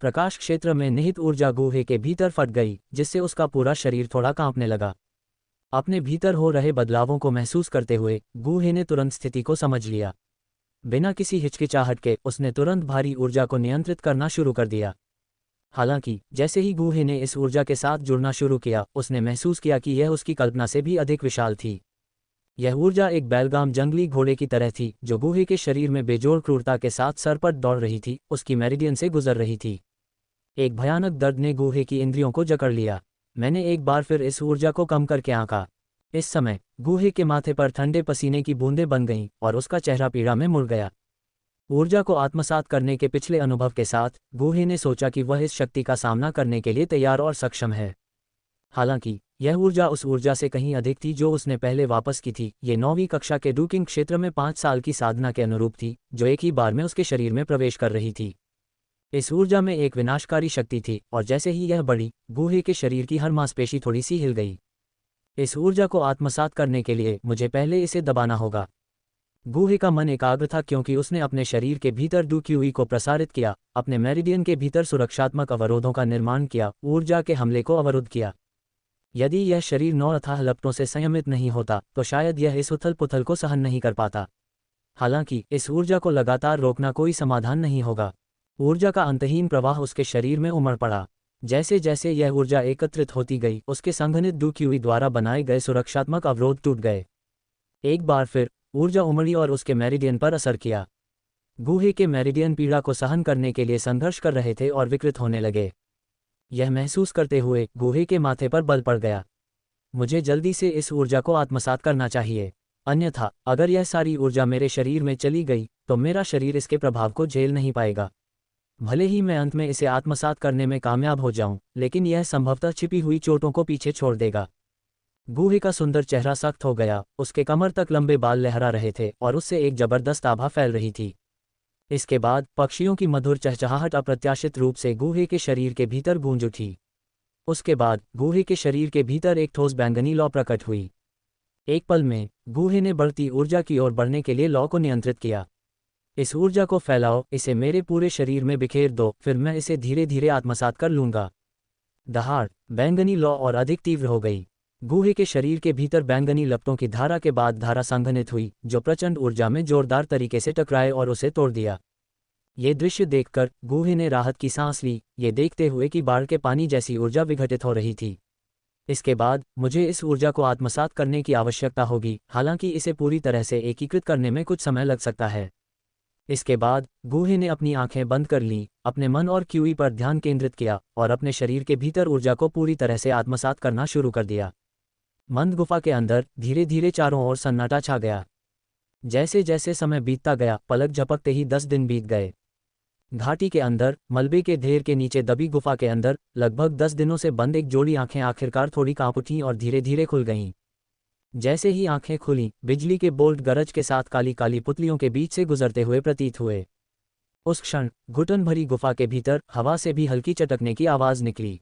प्रकाश क्षेत्र में निहित ऊर्जा गुहे के भीतर फट गई, जिससे उसका पूरा शरीर थोड़ा कांपने लगा। अपने भीतर हो रहे बदलावों को महसूस करते हुए गुहे ने तुरंत स्थिति को समझ लिया। बिना किसी हिचकिचाहट के उसने तुरंत भारी ऊर्जा को नियंत्रित करना शुरू कर दिया। हालांकि जैसे ही गुहे ने इस ऊर्जा के साथ जुड़ना शुरू किया, उसने महसूस किया कि यह उसकी कल्पना से भी अधिक विशाल थी। यह ऊर्जा एक बेलगाम जंगली घोड़े की तरह थी, जो गुहे के शरीर में बेजोड़ क्रूरता के साथ सर पर दौड़ रही थी, उसकी मेरिडियन से गुजर रही थी। एक भयानक दर्द ने गुहे की इंद्रियों को जकड़ लिया। मैंने एक बार फिर इस ऊर्जा को कम करके आंका। इस समय गुहे के माथे पर ठंडे पसीने की बूंदें बन गईं और उसका चेहरा पीड़ा में मुड़ गया। ऊर्जा को आत्मसात करने के पिछले अनुभव के साथ गुहे ने सोचा कि वह इस शक्ति का सामना करने के लिए तैयार और सक्षम है। हालांकि यह ऊर्जा उस ऊर्जा से कहीं अधिक थी जो उसने पहले वापस की थी। ये 9वीं कक्षा के डूकिंग क्षेत्र में 5 साल की साधना के अनुरूप थी, जो एक ही बार में उसके शरीर में प्रवेश कर रही थी। इस ऊर्जा में एक विनाशकारी शक्ति थी और जैसे ही यह बढ़ी, गुहे के शरीर की हर मांसपेशी थोड़ी सी हिल गई। इस ऊर्जा को आत्मसात करने के लिए मुझे पहले इसे दबाना होगा। गुहे का मन एकाग्र था, क्योंकि उसने अपने शरीर के भीतर डूक्यूई को प्रसारित किया, अपने मेरिडियन के भीतर सुरक्षात्मक अवरोधों का निर्माण किया, ऊर्जा के हमले को अवरुद्ध किया। यदि यह शरीर 9 अथाह लपटों से संयमित नहीं होता तो शायद यह इस उथल पुथल को सहन नहीं कर पाता। हालांकि इस ऊर्जा को लगातार रोकना कोई समाधान नहीं होगा। ऊर्जा का अंतहीन प्रवाह उसके शरीर में उमड़ पड़ा। जैसे जैसे यह ऊर्जा एकत्रित होती गई, उसके संघनित डूक्यूई द्वारा बनाए गए सुरक्षात्मक अवरोध टूट गए। एक बार फिर ऊर्जा उमड़ी और उसके मेरिडियन पर असर किया। गुहे के मेरिडियन पीड़ा को सहन करने के लिए संघर्ष कर रहे थे और विकृत होने लगे। यह महसूस करते हुए गुहे के माथे पर बल पड़ गया। मुझे जल्दी से इस ऊर्जा को आत्मसात करना चाहिए, अन्यथा अगर यह सारी ऊर्जा मेरे शरीर में चली गई तो मेरा शरीर इसके प्रभाव को झेल नहीं पाएगा। भले ही मैं अंत में इसे आत्मसात करने में कामयाब हो जाऊं, लेकिन यह संभवतः छिपी हुई चोटों को पीछे छोड़ देगा। गुहे का सुंदर चेहरा सख्त हो गया, उसके कमर तक लंबे बाल लहरा रहे थे और उससे एक जबरदस्त आभा फैल रही थी। इसके बाद पक्षियों की मधुर चहचहाहट अप्रत्याशित रूप से गुहे के शरीर के भीतर गूंज उठी। उसके बाद गूहे के शरीर के भीतर एक ठोस बैंगनी लौ प्रकट हुई। एक पल में गूहे ने बढ़ती ऊर्जा की ओर बढ़ने के लिए लौ को नियंत्रित किया। इस ऊर्जा को फैलाओ, इसे मेरे पूरे शरीर में बिखेर दो, फिर मैं इसे धीरे धीरे आत्मसात कर लूंगा। दहाड़ बैंगनी लौ और अधिक तीव्र हो गई। गूहे के शरीर के भीतर बैंगनी लपटों की धारा के बाद धारा संघनित हुई, जो प्रचंड ऊर्जा में जोरदार तरीके से टकराए और उसे तोड़ दिया। ये दृश्य देखकर गूहे ने राहत की सांस ली, ये देखते हुए कि बाढ़ के पानी जैसी ऊर्जा विघटित हो रही थी। इसके बाद मुझे इस ऊर्जा को आत्मसात करने की आवश्यकता होगी, हालांकि इसे पूरी तरह से एकीकृत करने में कुछ समय लग सकता है। इसके बाद गूहे ने अपनी आंखें बंद कर लीं, अपने मन और क्यूई पर ध्यान केंद्रित किया और अपने शरीर के भीतर ऊर्जा को पूरी तरह से आत्मसात करना शुरू कर दिया। मंद गुफा के अंदर धीरे धीरे चारों ओर सन्नाटा छा गया। जैसे जैसे समय बीतता गया, पलक झपकते ही 10 दिन बीत गए। घाटी के अंदर मलबे के ढेर के नीचे दबी गुफा के अंदर लगभग 10 दिनों से बंद एक जोड़ी आंखें आखिरकार थोड़ी कांप उठीं और धीरे धीरे खुल गईं। जैसे ही आंखें खुलीं, बिजली के बोल्ट गरज के साथ काली काली पुतलियों के बीच से गुजरते हुए प्रतीत हुए। उस क्षण घुटन भरी गुफा के भीतर हवा से भी हल्की चटकने की आवाज निकली।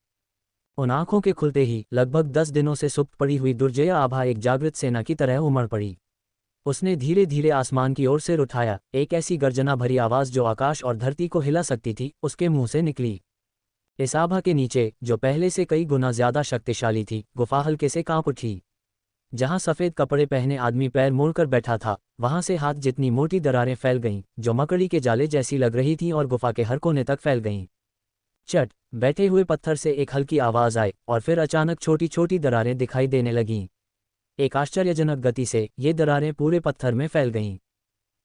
उन आंखों के खुलते ही लगभग 10 दिनों से सुप्त पड़ी हुई दुर्जया आभा एक जागृत सेना की तरह उमड़ पड़ी। उसने धीरे धीरे आसमान की ओर सिर उठाया। एक ऐसी गर्जना भरी आवाज जो आकाश और धरती को हिला सकती थी, उसके मुंह से निकली। इस आभा के नीचे, जो पहले से कई गुना ज्यादा शक्तिशाली थी, गुफा हल्के से कांप उठी। जहां सफेद कपड़े पहने आदमी पैर मोड़कर बैठा था, वहां से हाथ जितनी मोटी दरारें फैल गईं, जो मकड़ी के जाले जैसी लग रही थीं और गुफा के हर कोने तक फैल गईं। चट बैठे हुए पत्थर से एक हल्की आवाज आई और फिर अचानक छोटी छोटी दरारें दिखाई देने लगीं। एक आश्चर्यजनक गति से ये दरारें पूरे पत्थर में फैल गईं।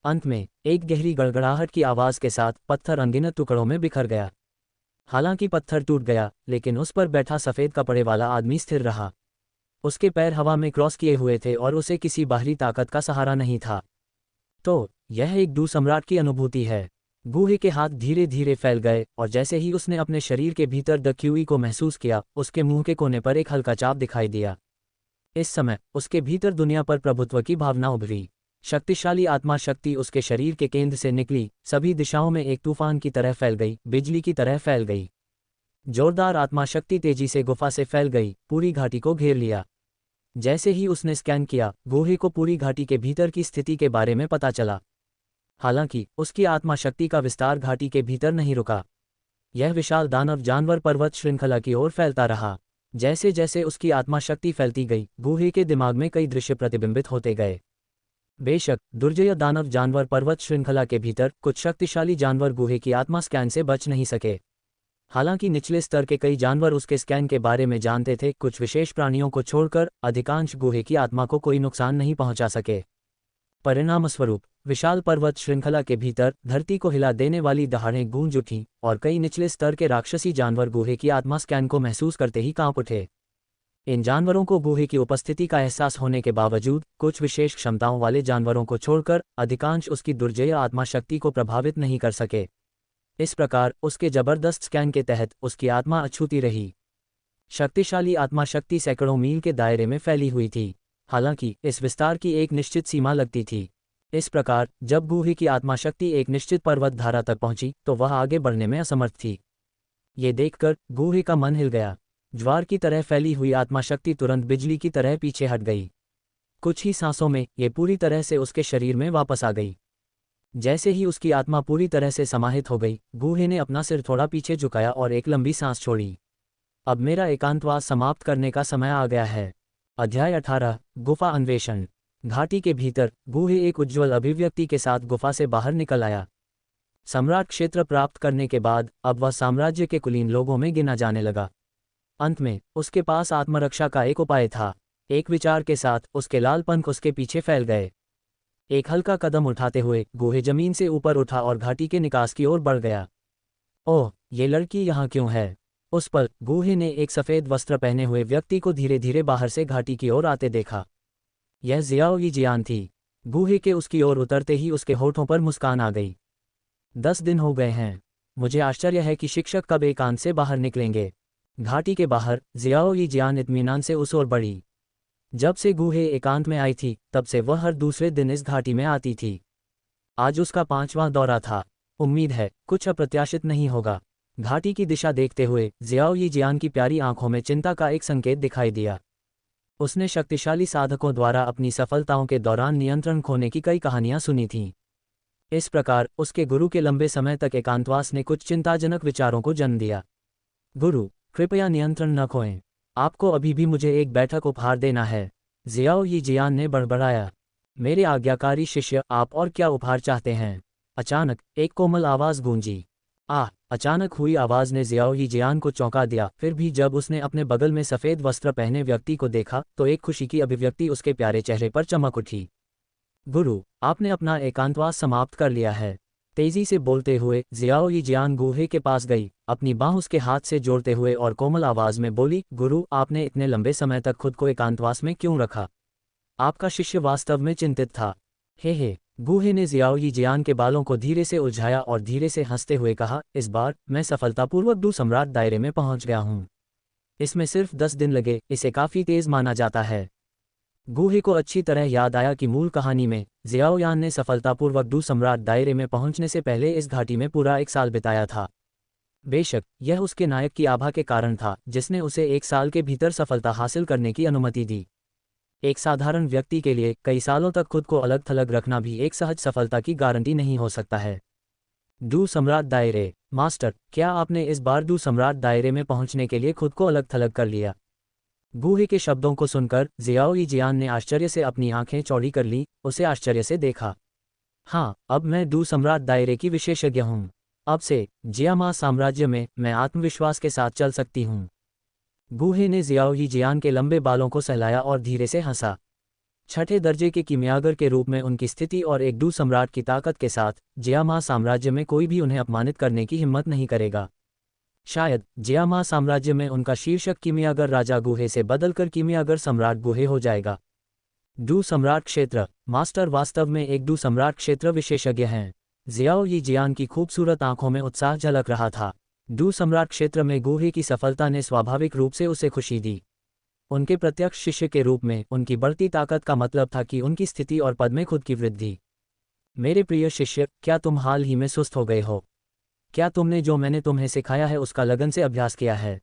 अंत में एक गहरी गड़गड़ाहट की आवाज के साथ पत्थर अनगिनत टुकड़ों में बिखर गया। हालांकि पत्थर टूट गया, लेकिन उस पर बैठा सफेद कपड़े वाला आदमी स्थिर रहा। उसके पैर हवा में क्रॉस किए हुए थे और उसे किसी बाहरी ताकत का सहारा नहीं था। तो यह एक दुसम्राट की अनुभूति है। गूहे के हाथ धीरे धीरे फैल गए और जैसे ही उसने अपने शरीर के भीतर द क्यूई को महसूस किया, उसके मुंह के कोने पर एक हल्का चाप दिखाई दिया। इस समय उसके भीतर दुनिया पर प्रभुत्व की भावना उभरी। शक्तिशाली आत्मा शक्ति उसके शरीर के केंद्र से निकली, सभी दिशाओं में एक तूफान की तरह फैल गई, बिजली की तरह फैल गई। जोरदार आत्मा शक्ति तेजी से गुफा से फैल गई, पूरी घाटी को घेर लिया। जैसे ही उसने स्कैन किया, गूहे को पूरी घाटी के भीतर की स्थिति के बारे में पता चला। हालांकि उसकी आत्मा शक्ति का विस्तार घाटी के भीतर नहीं रुका। यह विशाल दानव जानवर पर्वत श्रृंखला की ओर फैलता रहा। जैसे जैसे उसकी आत्मा शक्ति फैलती गई, गूहे के दिमाग में कई दृश्य प्रतिबिंबित होते गए। बेशक दुर्जय दानव जानवर पर्वत श्रृंखला के भीतर कुछ शक्तिशाली जानवर गूहे की आत्मा स्कैन से बच नहीं सके। हालांकि निचले स्तर के कई जानवर उसके स्कैन के बारे में जानते थे। कुछ विशेष प्राणियों को छोड़कर अधिकांश गूहे की आत्मा को कोई नुकसान नहीं पहुंचा सके। परिणामस्वरूप विशाल पर्वत श्रृंखला के भीतर धरती को हिला देने वाली दहाड़ें गूंज उठीं और कई निचले स्तर के राक्षसी जानवर गूहे की आत्मा स्कैन को महसूस करते ही कांप उठे। इन जानवरों को गूहे की उपस्थिति का एहसास होने के बावजूद कुछ विशेष क्षमताओं वाले जानवरों को छोड़कर अधिकांश उसकी दुर्जय आत्मा शक्ति को प्रभावित नहीं कर सके। इस प्रकार उसके जबरदस्त स्कैन के तहत उसकी आत्मा अछूती रही। शक्तिशाली आत्मा शक्ति सैकड़ों मील के दायरे में फैली हुई थी। हालांकि इस विस्तार की एक निश्चित सीमा लगती थी। इस प्रकार जब गूहे की आत्मा शक्ति एक निश्चित पर्वत धारा तक पहुंची, तो वह आगे बढ़ने में असमर्थ थी। ये देखकर गूहे का मन हिल गया। ज्वार की तरह फैली हुई आत्मा शक्ति तुरंत बिजली की तरह पीछे हट गई। कुछ ही सांसों में ये पूरी तरह से उसके शरीर में वापस आ गई। जैसे ही उसकी आत्मा पूरी तरह से समाहित हो गई, गूहे ने अपना सिर थोड़ा पीछे झुकाया और एक लंबी सांस छोड़ी। अब मेरा एकांतवास समाप्त करने का समय आ गया है। अध्याय 18 गुफा अन्वेषण। घाटी के भीतर गूहे एक उज्ज्वल अभिव्यक्ति के साथ गुफा से बाहर निकल आया। सम्राट क्षेत्र प्राप्त करने के बाद अब वह साम्राज्य के कुलीन लोगों में गिना जाने लगा। अंत में उसके पास आत्मरक्षा का एक उपाय था। एक विचार के साथ उसके लाल पंख उसके पीछे फैल गए। एक हल्का कदम उठाते हुए गूहे जमीन से ऊपर उठा और घाटी के निकास की ओर बढ़ गया। ओह, ये लड़की यहाँ क्यों है? उस पल गूहे ने एक सफेद वस्त्र पहने हुए व्यक्ति को धीरे धीरे बाहर से घाटी की ओर आते देखा। यह जियाओ यी जियान थी। गूहे के उसकी ओर उतरते ही उसके होठों पर मुस्कान आ गई। 10 दिन हो गए हैं। मुझे आश्चर्य है कि शिक्षक कब एकांत से बाहर निकलेंगे। घाटी के बाहर जियाओ यी जियान इत्मीनान से उस ओर बढ़ी। जब से गूहे एकांत में आई थी, तब से वह हर दूसरे दिन इस घाटी में आती थी। आज उसका 5वां दौरा था। उम्मीद है कुछ अप्रत्याशित नहीं होगा। घाटी की दिशा देखते हुए जियाओ यी जियान की प्यारी आंखों में चिंता का एक संकेत दिखाई दिया। उसने शक्तिशाली साधकों द्वारा अपनी सफलताओं के दौरान नियंत्रण खोने की कई कहानियां सुनी थीं। इस प्रकार उसके गुरु के लंबे समय तक एकांतवास ने कुछ चिंताजनक विचारों को जन्म दिया। गुरु, कृपया नियंत्रण न खोएं। आपको अभी भी मुझे एक बैठक उपहार देना है, जियाओ यी जियान ने बड़बड़ाया। मेरे आज्ञाकारी शिष्य, आप और क्या उपहार चाहते हैं? अचानक एक कोमल आवाज़ गूंजी। अचानक हुई आवाज़ ने जियाओ यी जियान को चौंका दिया। फिर भी जब उसने अपने बगल में सफ़ेद वस्त्र पहने व्यक्ति को देखा तो एक खुशी की अभिव्यक्ति उसके प्यारे चेहरे पर चमक उठी। गुरु, आपने अपना एकांतवास समाप्त कर लिया है। तेजी से बोलते हुए जियाओ यी जियान गुहे के पास गई, अपनी बाँह उसके हाथ से जोड़ते हुए और कोमल आवाज़ में बोली, गुरु, आपने इतने लंबे समय तक खुद को एकांतवास में क्यों रखा? आपका शिष्य वास्तव में चिंतित था। हे, गुहे ने जियाओ यी जियान के बालों को धीरे से उलझाया और धीरे से हंसते हुए कहा, इस बार मैं सफलतापूर्वक डू सम्राट दायरे में पहुंच गया हूं। इसमें सिर्फ 10 दिन लगे, इसे काफ़ी तेज़ माना जाता है। गुहे को अच्छी तरह याद आया कि मूल कहानी में जियाओ यान ने सफलतापूर्वक डू सम्राट दायरे में पहुंचने से पहले इस घाटी में पूरा 1 साल बिताया था। बेशक यह उसके नायक की आभा के कारण था जिसने उसे 1 साल के भीतर सफलता हासिल करने की अनुमति दी। एक साधारण व्यक्ति के लिए कई सालों तक खुद को अलग थलग रखना भी एक सहज सफलता की गारंटी नहीं हो सकता है। डू सम्राट दायरे। मास्टर, क्या आपने इस बार डू सम्राट दायरे में पहुंचने के लिए खुद को अलग थलग कर लिया? गुहे के शब्दों को सुनकर जियाओ यी जियान ने आश्चर्य से अपनी आंखें चौड़ी कर ली, उसे आश्चर्य से देखा। हाँ, अब मैं डू सम्राट दायरे की विशेषज्ञ हूँ। अब से जियामा साम्राज्य में मैं आत्मविश्वास के साथ चल सकती हूँ। गुहे ने जियाओ यी जियान के लंबे बालों को सहलाया और धीरे से हंसा। छठे दर्जे के कीमियागर के रूप में उनकी स्थिति और एक डू सम्राट की ताकत के साथ जियामा साम्राज्य में कोई भी उन्हें अपमानित करने की हिम्मत नहीं करेगा। शायद जियामा साम्राज्य में उनका शीर्षक कीमियागर राजा गुहे से बदलकर कीमियागर सम्राट गुहे हो जाएगा। डू सम्राट क्षेत्र। मास्टर वास्तव में एक डू सम्राट क्षेत्र विशेषज्ञ हैं। जियाओ यी जियान की खूबसूरत आंखों में उत्साह झलक रहा था। डू सम्राट क्षेत्र में गुहे की सफलता ने स्वाभाविक रूप से उसे खुशी दी। उनके प्रत्यक्ष शिष्य के रूप में उनकी बढ़ती ताकत का मतलब था कि उनकी स्थिति और पद में खुद की वृद्धि। मेरे प्रिय शिष्य, क्या तुम हाल ही में सुस्त हो गए हो? क्या तुमने जो मैंने तुम्हें सिखाया है उसका लगन से अभ्यास किया है?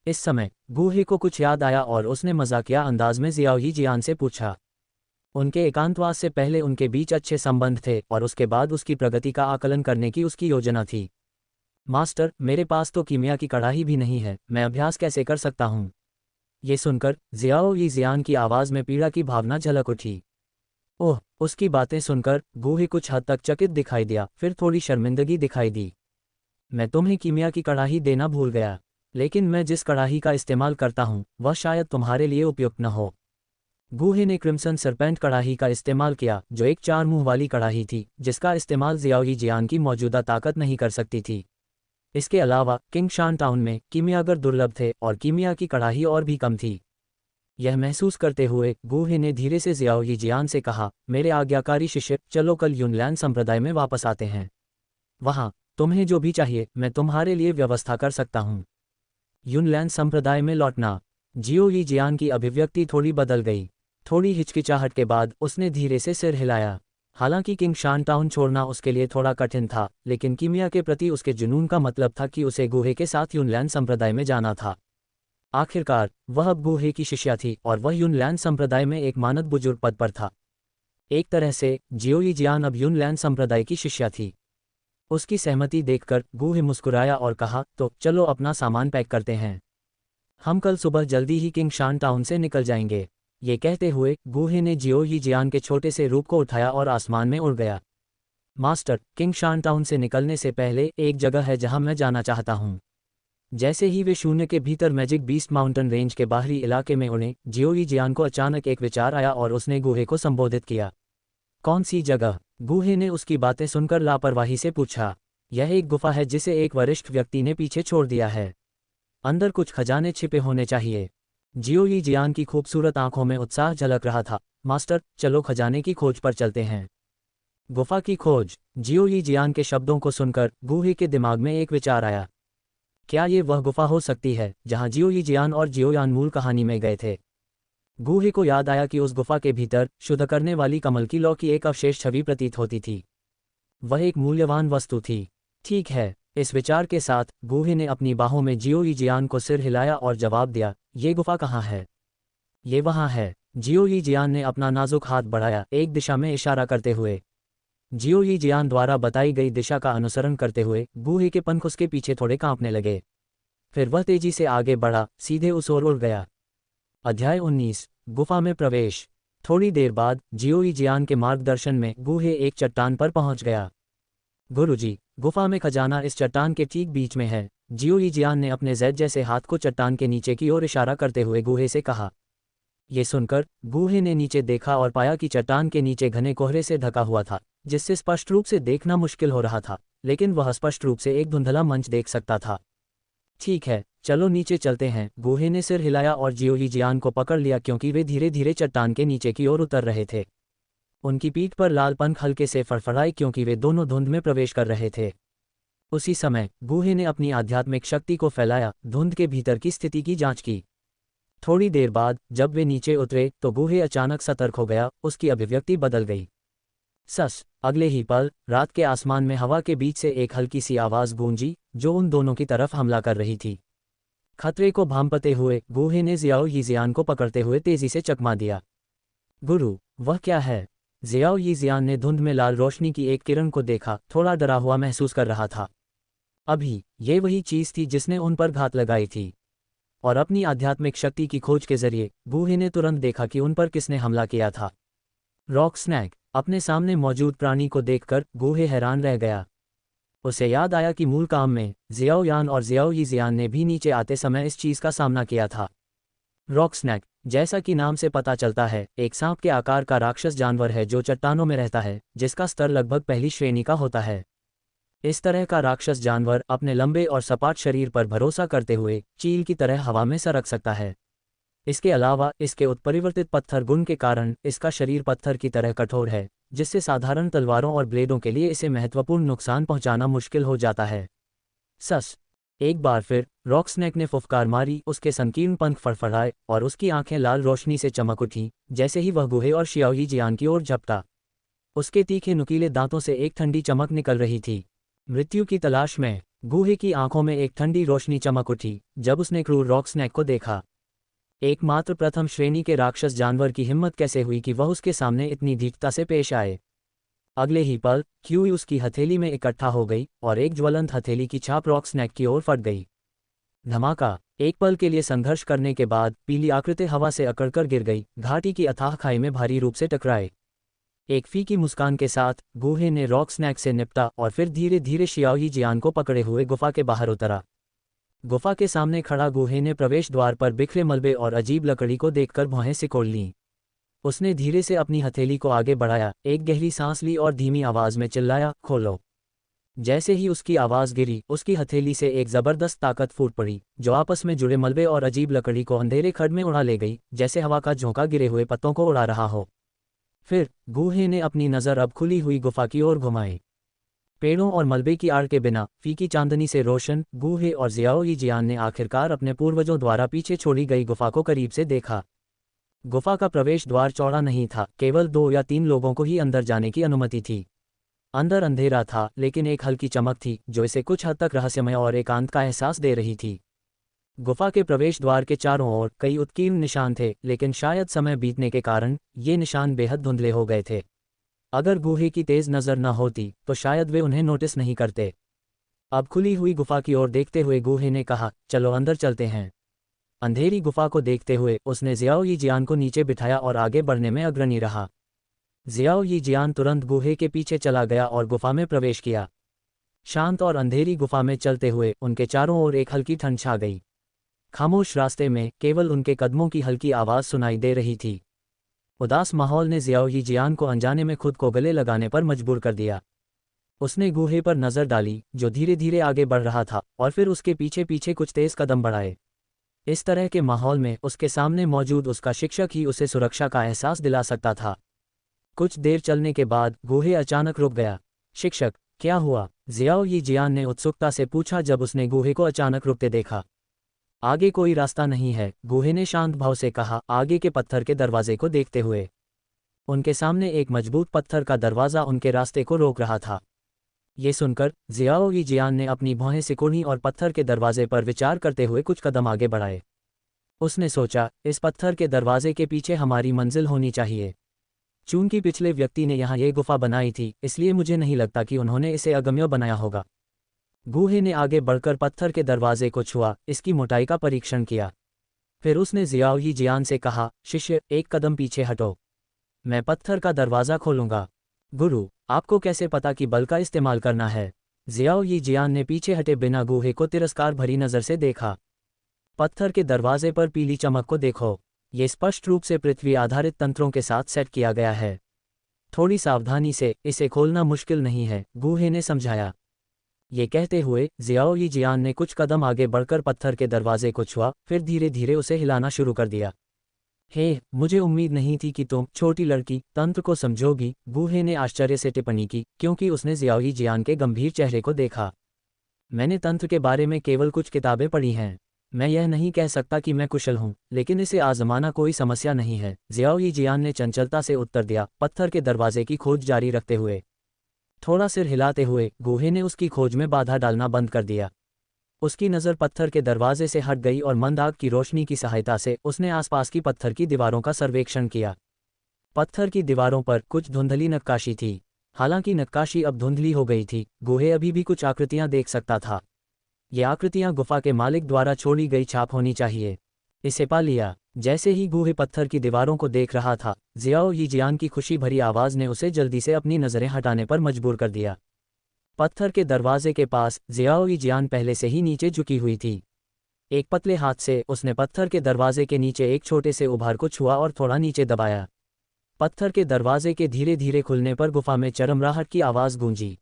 इस समय गुहे को कुछ याद आया और उसने मजाकिया अंदाज में जियाओ यी जियान से पूछा। उनके एकांतवास से पहले उनके बीच अच्छे संबंध थे और उसके बाद उसकी प्रगति का आकलन करने की उसकी योजना थी। मास्टर, मेरे पास तो कीमिया की कड़ाही भी नहीं है, मैं अभ्यास कैसे कर सकता हूँ? ये सुनकर जियाओ यी जियान की आवाज़ में पीड़ा की भावना झलक उठी। ओह, उसकी बातें सुनकर गुहे कुछ हद तक चकित दिखाई दिया, फिर थोड़ी शर्मिंदगी दिखाई दी। मैं तुम्हें कीमिया की कड़ाही देना भूल गया, लेकिन मैं जिस कड़ाही का इस्तेमाल करता हूँ वह शायद तुम्हारे लिए उपयुक्त न हो। गुहे ने क्रिम्सन सरपेंट कड़ाही का इस्तेमाल किया, जो एक 4 मुंह वाली कड़ाही थी जिसका इस्तेमाल जियाओ यी जियान की मौजूदा ताकत नहीं कर सकती थी। इसके अलावा किंगशान टाउन में कीमियागर दुर्लभ थे और कीमिया की कड़ाही और भी कम थी। यह महसूस करते हुए गुहे ने धीरे से जियाओ यी जियान से कहा, मेरे आज्ञाकारी शिष्य, चलो कल युनलैन संप्रदाय में वापस आते हैं। वहाँ तुम्हें जो भी चाहिए मैं तुम्हारे लिए व्यवस्था कर सकता हूँ। युनलैन संप्रदाय में लौटना। जियो यी जियान की अभिव्यक्ति थोड़ी बदल गई। थोड़ी हिचकिचाहट के बाद उसने धीरे से सिर हिलाया। हालांकि किंगशान टाउन छोड़ना उसके लिए थोड़ा कठिन था, लेकिन कीमिया के प्रति उसके जुनून का मतलब था कि उसे गुहे के साथ युनलैन संप्रदाय में जाना था। आखिरकार वह अब गुहे की शिष्या थी और वह युनलैन संप्रदाय में एक मानद बुजुर्ग पद पर था। एक तरह से जियो यी जियान अब युनलैन संप्रदाय की शिष्या थी। उसकी सहमति देखकर गुहे मुस्कुराया और कहा, तो चलो अपना सामान पैक करते हैं। हम कल सुबह जल्दी ही किंगशान टाउन से निकल जाएंगे। ये कहते हुए गुहे ने जियो यी जियान के छोटे से रूप को उठाया और आसमान में उड़ गया। मास्टर, किंगशान टाउन से निकलने से पहले एक जगह है जहां मैं जाना चाहता हूं। जैसे ही वे शून्य के भीतर मैजिक बीस्ट माउंटेन रेंज के बाहरी इलाके में उड़े, जियो यी जियान को अचानक एक विचार आया और उसने गुहे को संबोधित किया। कौन सी जगह? गुहे ने उसकी बातें सुनकर लापरवाही से पूछा। यह एक गुफा है जिसे एक वरिष्ठ व्यक्ति ने पीछे छोड़ दिया है। अंदर कुछ खजाने छिपे होने चाहिए। जियो यी जियान की खूबसूरत आंखों में उत्साह झलक रहा था। मास्टर, चलो खजाने की खोज पर चलते हैं। गुफा की खोज। जियो यी जियान के शब्दों को सुनकर गुहे के दिमाग में एक विचार आया। क्या ये वह गुफा हो सकती है जहां जियो यी जियान और जियो यान मूल कहानी में गए थे? गुहे को याद आया कि उस गुफा के भीतर शुद्ध करने वाली कमल की लौ की एक अवशेष छवि प्रतीत होती थी। वह एक मूल्यवान वस्तु थी। ठीक है, इस विचार के साथ गूहे ने अपनी बाहों में जियो यी जियान को सिर हिलाया और जवाब दिया, ये गुफा कहाँ है? ये वहाँ है। जियो यी जियान ने अपना नाजुक हाथ बढ़ाया, एक दिशा में इशारा करते हुए। जियो यी जियान द्वारा बताई गई दिशा का अनुसरण करते हुए गूहे के पंख उसके पीछे थोड़े कांपने लगे। फिर वह तेजी से आगे बढ़ा, सीधे उस ओर उड़ गया। अध्याय 19 गुफा में प्रवेश। थोड़ी देर बाद जियो यी जियान के मार्गदर्शन में गूहे एक चट्टान पर पहुंच गया। गुरुजी, गुफा में खजाना इस चट्टान के ठीक बीच में है। जियो यी जियान ने अपने जैद जैसे हाथ को चट्टान के नीचे की ओर इशारा करते हुए गूहे से कहा। ये सुनकर गूहे ने नीचे देखा और पाया कि चट्टान के नीचे घने कोहरे से ढका हुआ था, जिससे स्पष्ट रूप से देखना मुश्किल हो रहा था, लेकिन वह स्पष्ट रूप से एक धुंधला मंच देख सकता था। ठीक है, चलो नीचे चलते हैं। गूहे ने सिर हिलाया और जियो यी जियान को पकड़ लिया क्योंकि वे धीरे धीरे चट्टान के नीचे की ओर उतर रहे थे। उनकी पीठ पर लाल पंख हल्के से फड़फड़ाए क्योंकि वे दोनों धुंध में प्रवेश कर रहे थे। उसी समय गूहे ने अपनी आध्यात्मिक शक्ति को फैलाया, धुंध के भीतर की स्थिति की जांच की। थोड़ी देर बाद जब वे नीचे उतरे तो गूहे अचानक सतर्क हो गया, उसकी अभिव्यक्ति बदल गई। अगले ही पल रात के आसमान में हवा के बीच से एक हल्की सी आवाज गूंजी, जो उन दोनों की तरफ हमला कर रही थी। खतरे को भांपते हुए गूहे ने जियाओ यी जियान को पकड़ते हुए तेजी से चकमा दिया। गुरु, वह क्या है? जियाओ यी जियान ने धुंध में लाल रोशनी की एक किरण को देखा, थोड़ा डरा हुआ महसूस कर रहा था। अभी ये वही चीज थी जिसने उन पर घात लगाई थी। और अपनी आध्यात्मिक शक्ति की खोज के जरिए गूहे ने तुरंत देखा कि उन पर किसने हमला किया था। Rock snake. अपने सामने मौजूद प्राणी को देखकर गूहे हैरान रह गया। उसे याद आया कि मूल काम में जियाओ यान और जियाओ यी जियान ने भी नीचे आते समय इस चीज का सामना किया था। रॉक स्नैक, जैसा कि नाम से पता चलता है, एक सांप के आकार का राक्षस जानवर है जो चट्टानों में रहता है, जिसका स्तर लगभग पहली श्रेणी का होता है। इस तरह का राक्षस जानवर अपने लंबे और सपाट शरीर पर भरोसा करते हुए चील की तरह हवा में सरक सकता है। इसके अलावा इसके उत्परिवर्तित पत्थर गुण के कारण इसका शरीर पत्थर की तरह कठोर है, जिससे साधारण तलवारों और ब्लेडों के लिए इसे महत्वपूर्ण नुकसान पहुंचाना मुश्किल हो जाता है। एक बार फिर रॉक स्नैक ने फुफकार मारी, उसके संकीर्ण पंख फड़फड़ाए और उसकी आंखें लाल रोशनी से चमक उठीं जैसे ही वह गूहे और शियाओ यी जियान की ओर झपटा। उसके तीखे नुकीले दांतों से एक ठंडी चमक निकल रही थी। मृत्यु की तलाश में गूहे की आंखों में एक ठंडी रोशनी चमक उठी जब उसने क्रूर रॉक स्नैक को देखा। एकमात्र प्रथम श्रेणी के राक्षस जानवर की हिम्मत कैसे हुई कि वह उसके सामने इतनी धीटता से पेश आए। अगले ही पल क्यूई उसकी हथेली में इकट्ठा हो गई और एक ज्वलंत हथेली की छाप रॉक स्नैक की ओर फट गई। धमाका। एक पल के लिए संघर्ष करने के बाद पीली आकृति हवा से अकड़कर गिर गई, घाटी की अथाह खाई में भारी रूप से टकराए। एक फीकी मुस्कान के साथ गूहे ने रॉक स्नैक से निपटा और फिर धीरे धीरे शियाओ यी जियान को पकड़े हुए गुफा के बाहर उतरा। गुफा के सामने खड़ा गूहे ने प्रवेश द्वार पर बिखरे मलबे और अजीब लकड़ी को देखकर भौहें सिकोड़ लीं। उसने धीरे से अपनी हथेली को आगे बढ़ाया, एक गहरी सांस ली और धीमी आवाज में चिल्लाया, खोलो। जैसे ही उसकी आवाज गिरी, उसकी हथेली से एक जबरदस्त ताकत फूट पड़ी, जो आपस में जुड़े मलबे और अजीब लकड़ी को अंधेरे खड्ड में उड़ा ले गई, जैसे हवा का झोंका गिरे हुए पत्तों को उड़ा रहा हो। फिर गूहे ने अपनी नज़र अब खुली हुई गुफा की ओर घुमाई। पेड़ों और मलबे की आड़ के बिना फीकी चांदनी से रोशन गूहे और जियाओ यी जियान ने आखिरकार अपने पूर्वजों द्वारा पीछे छोड़ी गई गुफा को करीब से देखा। गुफा का प्रवेश द्वार चौड़ा नहीं था, केवल 2 या 3 लोगों को ही अंदर जाने की अनुमति थी। अंदर अंधेरा था, लेकिन एक हल्की चमक थी जो इसे कुछ हद तक रहस्यमय और एकांत का एहसास दे रही थी। गुफा के प्रवेश द्वार के चारों ओर कई उत्कीर्ण निशान थे, लेकिन शायद समय बीतने के कारण ये निशान बेहद धुंधले हो गए थे। अगर गूहे की तेज नज़र न होती तो शायद वे उन्हें नोटिस नहीं करते। अब खुली हुई गुफा की ओर देखते हुए गूहे ने कहा, चलो अंदर चलते हैं। अंधेरी गुफा को देखते हुए उसने जियाओ यी जियान को नीचे बिठाया और आगे बढ़ने में अग्रणी रहा। जियाओ यी जियान तुरंत गूहे के पीछे चला गया और गुफा में प्रवेश किया। शांत और अंधेरी गुफा में चलते हुए उनके चारों ओर एक हल्की ठंड छा गई। खामोश रास्ते में केवल उनके कदमों की हल्की आवाज़ सुनाई दे रही थी। उदास माहौल ने जियाओ यी जियान को अनजाने में खुद को गले लगाने पर मजबूर कर दिया। उसने गूहे पर नज़र डाली जो धीरे धीरे आगे बढ़ रहा था, और फिर उसके पीछे पीछे कुछ तेज कदम बढ़ाए। इस तरह के माहौल में उसके सामने मौजूद उसका शिक्षक ही उसे सुरक्षा का एहसास दिला सकता था। कुछ देर चलने के बाद गूहे अचानक रुक गया। शिक्षक, क्या हुआ? जियाओ यी जियान ने उत्सुकता से पूछा जब उसने गूहे को अचानक रुकते देखा। आगे कोई रास्ता नहीं है, गूहे ने शांत भाव से कहा, आगे के पत्थर के दरवाजे को देखते हुए। उनके सामने एक मजबूत पत्थर का दरवाज़ा उनके रास्ते को रोक रहा था। ये सुनकर जियाओ यी जियान ने अपनी भौहें सिकुड़ी और पत्थर के दरवाजे पर विचार करते हुए कुछ कदम आगे बढ़ाए। उसने सोचा, इस पत्थर के दरवाजे के पीछे हमारी मंजिल होनी चाहिए। चूंकि पिछले व्यक्ति ने यहाँ ये गुफा बनाई थी, इसलिए मुझे नहीं लगता कि उन्होंने इसे अगम्य बनाया होगा। गूहे ने आगे बढ़कर पत्थर के दरवाजे को छुआ, इसकी मोटाई का परीक्षण किया। फिर उसने जियाओ यी जियान से कहा, शिष्य, एक कदम पीछे हटो। मैं पत्थर का दरवाज़ा खोलूंगा। गुरु, आपको कैसे पता कि बल का इस्तेमाल करना है? जियाओ यी जियान ने पीछे हटे बिना गूहे को तिरस्कार भरी नज़र से देखा। पत्थर के दरवाजे पर पीली चमक को देखो। ये स्पष्ट रूप से पृथ्वी आधारित तंत्रों के साथ सेट किया गया है। थोड़ी सावधानी से इसे खोलना मुश्किल नहीं है, गूहे ने समझाया। ये कहते हुए जियाओ यी जियान ने कुछ कदम आगे बढ़कर पत्थर के दरवाजे को छुआ, फिर धीरे धीरे उसे हिलाना शुरू कर दिया। हे, मुझे उम्मीद नहीं थी कि तुम, छोटी लड़की, तंत्र को समझोगी, गूहे ने आश्चर्य से टिप्पणी की, क्योंकि उसने जियाओ यी जियान के गंभीर चेहरे को देखा। मैंने तंत्र के बारे में केवल कुछ किताबें पढ़ी हैं। मैं यह नहीं कह सकता कि मैं कुशल हूँ, लेकिन इसे आजमाना कोई समस्या नहीं है, जियाओ यी जियान ने चंचलता से उत्तर दिया, पत्थर के दरवाजे की खोज जारी रखते हुए। थोड़ा सिर हिलाते हुए गूहे ने उसकी खोज में बाधा डालना बंद कर दिया। उसकी नज़र पत्थर के दरवाजे से हट गई और मंद आग की रोशनी की सहायता से उसने आसपास की पत्थर की दीवारों का सर्वेक्षण किया। पत्थर की दीवारों पर कुछ धुंधली नक्काशी थी। हालांकि नक्काशी अब धुंधली हो गई थी, गूहे अभी भी कुछ आकृतियां देख सकता था। ये आकृतियां गुफा के मालिक द्वारा छोड़ी गई छाप होनी चाहिए। इसे पा लिया। जैसे ही गूहे पत्थर की दीवारों को देख रहा था, जियाओ यी जियान की खुशी भरी आवाज़ ने उसे जल्दी से अपनी नज़रें हटाने पर मजबूर कर दिया। पत्थर के दरवाजे के पास जियाओ यी जियान पहले से ही नीचे झुकी हुई थी। एक पतले हाथ से उसने पत्थर के दरवाजे के नीचे एक छोटे से उभार को छुआ और थोड़ा नीचे दबाया। पत्थर के दरवाजे के धीरे धीरे खुलने पर गुफा में चरमराहट की आवाज़ गूंजी।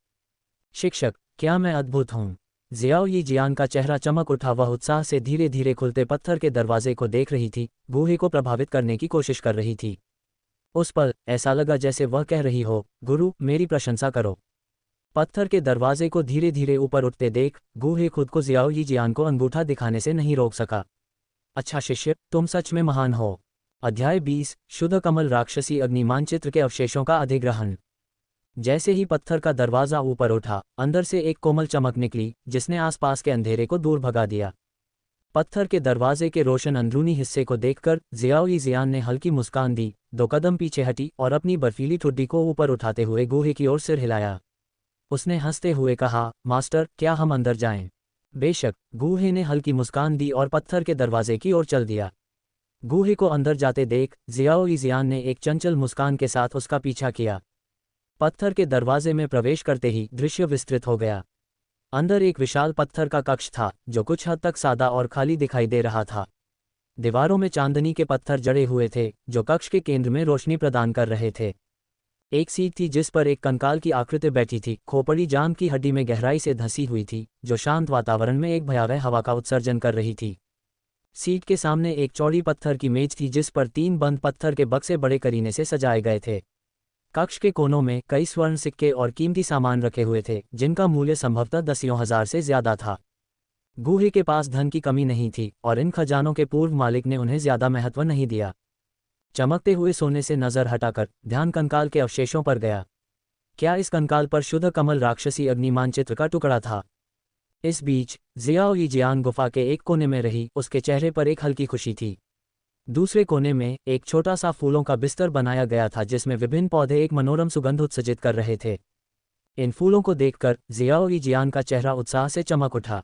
शिक्षक, क्या मैं अद्भुत हूँ? जियाओ यी जियान का चेहरा चमक उठा। वह उत्साह से धीरे धीरे खुलते पत्थर के दरवाजे को देख रही थी, गूहे को प्रभावित करने की कोशिश कर रही थी। उस पल ऐसा लगा जैसे वह कह रही हो, गुरु, मेरी प्रशंसा करो। पत्थर के दरवाजे को धीरे धीरे ऊपर उठते देख गूहे खुद को जियाओ यी जियान को अंगूठा दिखाने से नहीं रोक सका। अच्छा शिष्य, तुम सच में महान हो। अध्याय 20, शुद्ध कमल राक्षसी अग्नि मानचित्र के अवशेषों का अधिग्रहण। जैसे ही पत्थर का दरवाज़ा ऊपर उठा, अंदर से एक कोमल चमक निकली, जिसने आसपास के अंधेरे को दूर भगा दिया। पत्थर के दरवाजे के रोशन अंदरूनी हिस्से को देखकर जियाओ यी जियान ने हल्की मुस्कान दी, 2 कदम पीछे हटी और अपनी बर्फीली ठुड्डी को ऊपर उठाते हुए गूहे की ओर सिर हिलाया। उसने हंसते हुए कहा, मास्टर, क्या हम अंदर जाएं? बेशक, गूहे ने हल्की मुस्कान दी और पत्थर के दरवाजे की ओर चल दिया। गूहे को अंदर जाते देख जियाओ यी जियान ने एक चंचल मुस्कान के साथ उसका पीछा किया। पत्थर के दरवाजे में प्रवेश करते ही दृश्य विस्तृत हो गया। अंदर एक विशाल पत्थर का कक्ष था, जो कुछ हद तक सादा और खाली दिखाई दे रहा था। दीवारों में चांदनी के पत्थर जड़े हुए थे, जो कक्ष के केंद्र में रोशनी प्रदान कर रहे थे। एक सीट थी जिस पर एक कंकाल की आकृति बैठी थी, खोपड़ी जांघ की हड्डी में गहराई से धंसी हुई थी, जो शांत वातावरण में एक भयावह हवा का उत्सर्जन कर रही थी। सीट के सामने एक चौड़ी पत्थर की मेज थी जिस पर 3 बंद पत्थर के बक्से बड़े करीने से सजाए गए थे। कक्ष के कोनों में कई स्वर्ण सिक्के और कीमती सामान रखे हुए थे, जिनका मूल्य संभवतः 10,000 से ज्यादा था। गूहे के पास धन की कमी नहीं थी और इन खजानों के पूर्व मालिक ने उन्हें ज्यादा महत्व नहीं दिया। चमकते हुए सोने से नजर हटाकर ध्यान कंकाल के अवशेषों पर गया। क्या इस कंकाल पर शुद्ध कमल राक्षसी अग्नि मानचित्र का टुकड़ा था? इस बीच जियाओ यी जियान गुफा के एक कोने में रही, उसके चेहरे पर एक हल्की खुशी थी। दूसरे कोने में एक छोटा सा फूलों का बिस्तर बनाया गया था, जिसमें विभिन्न पौधे एक मनोरम सुगंध उत्सर्जित कर रहे थे। इन फूलों को देखकर जियाओ यी जियान का चेहरा उत्साह से चमक उठा।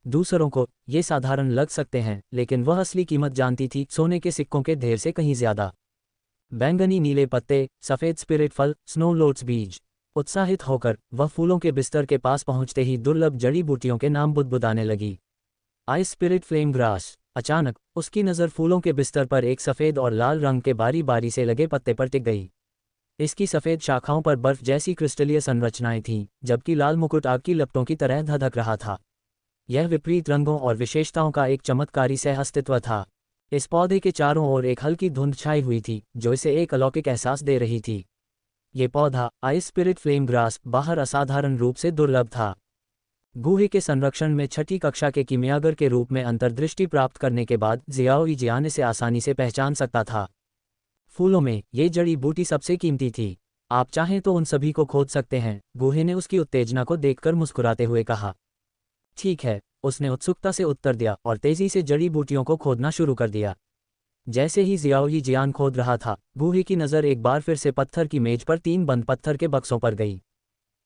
दूसरों को ये साधारण लग सकते हैं, लेकिन वह असली कीमत जानती थी, सोने के सिक्कों के ढेर से कहीं ज्यादा। बैंगनी नीले पत्ते, सफेद स्पिरिट फल, स्नो लोट्स बीज। उत्साहित होकर वह फूलों के बिस्तर के पास पहुंचते ही दुर्लभ जड़ी बूटियों के नाम बुदबुदाने लगी। Ice spirit flame grass. अचानक उसकी नज़र फूलों के बिस्तर पर एक सफ़ेद और लाल रंग के बारी बारी से लगे पत्ते पर टिक गई। इसकी सफ़ेद शाखाओं पर बर्फ जैसी क्रिस्टलीय संरचनाएं थीं, जबकि लाल मुकुट आग की लपटों की तरह धधक रहा था। यह विपरीत रंगों और विशेषताओं का एक चमत्कारी सह अस्तित्व था। इस पौधे के चारों ओर एक हल्की धुंध छाई हुई थी, जो इसे एक अलौकिक एहसास दे रही थी। ये पौधा, आइस स्पिरिट फ्लेम ग्रास, बाहर असाधारण रूप से दुर्लभ था। गूहे के संरक्षण में छठी कक्षा के कीमियागर के रूप में अंतर्दृष्टि प्राप्त करने के बाद जियाओ यी जियान इसे आसानी से पहचान सकता था। फूलों में ये जड़ी बूटी सबसे कीमती थी। आप चाहें तो उन सभी को खोद सकते हैं, गूहे ने उसकी उत्तेजना को देखकर मुस्कुराते हुए कहा। ठीक है, उसने उत्सुकता से उत्तर दिया और तेजी से जड़ी बूटियों को खोदना शुरू कर दिया। जैसे ही जियाओ ही जियान खोद रहा था, गूहे की नज़र एक बार फिर से पत्थर की मेज पर 3 बंद पत्थर के बक्सों पर गई।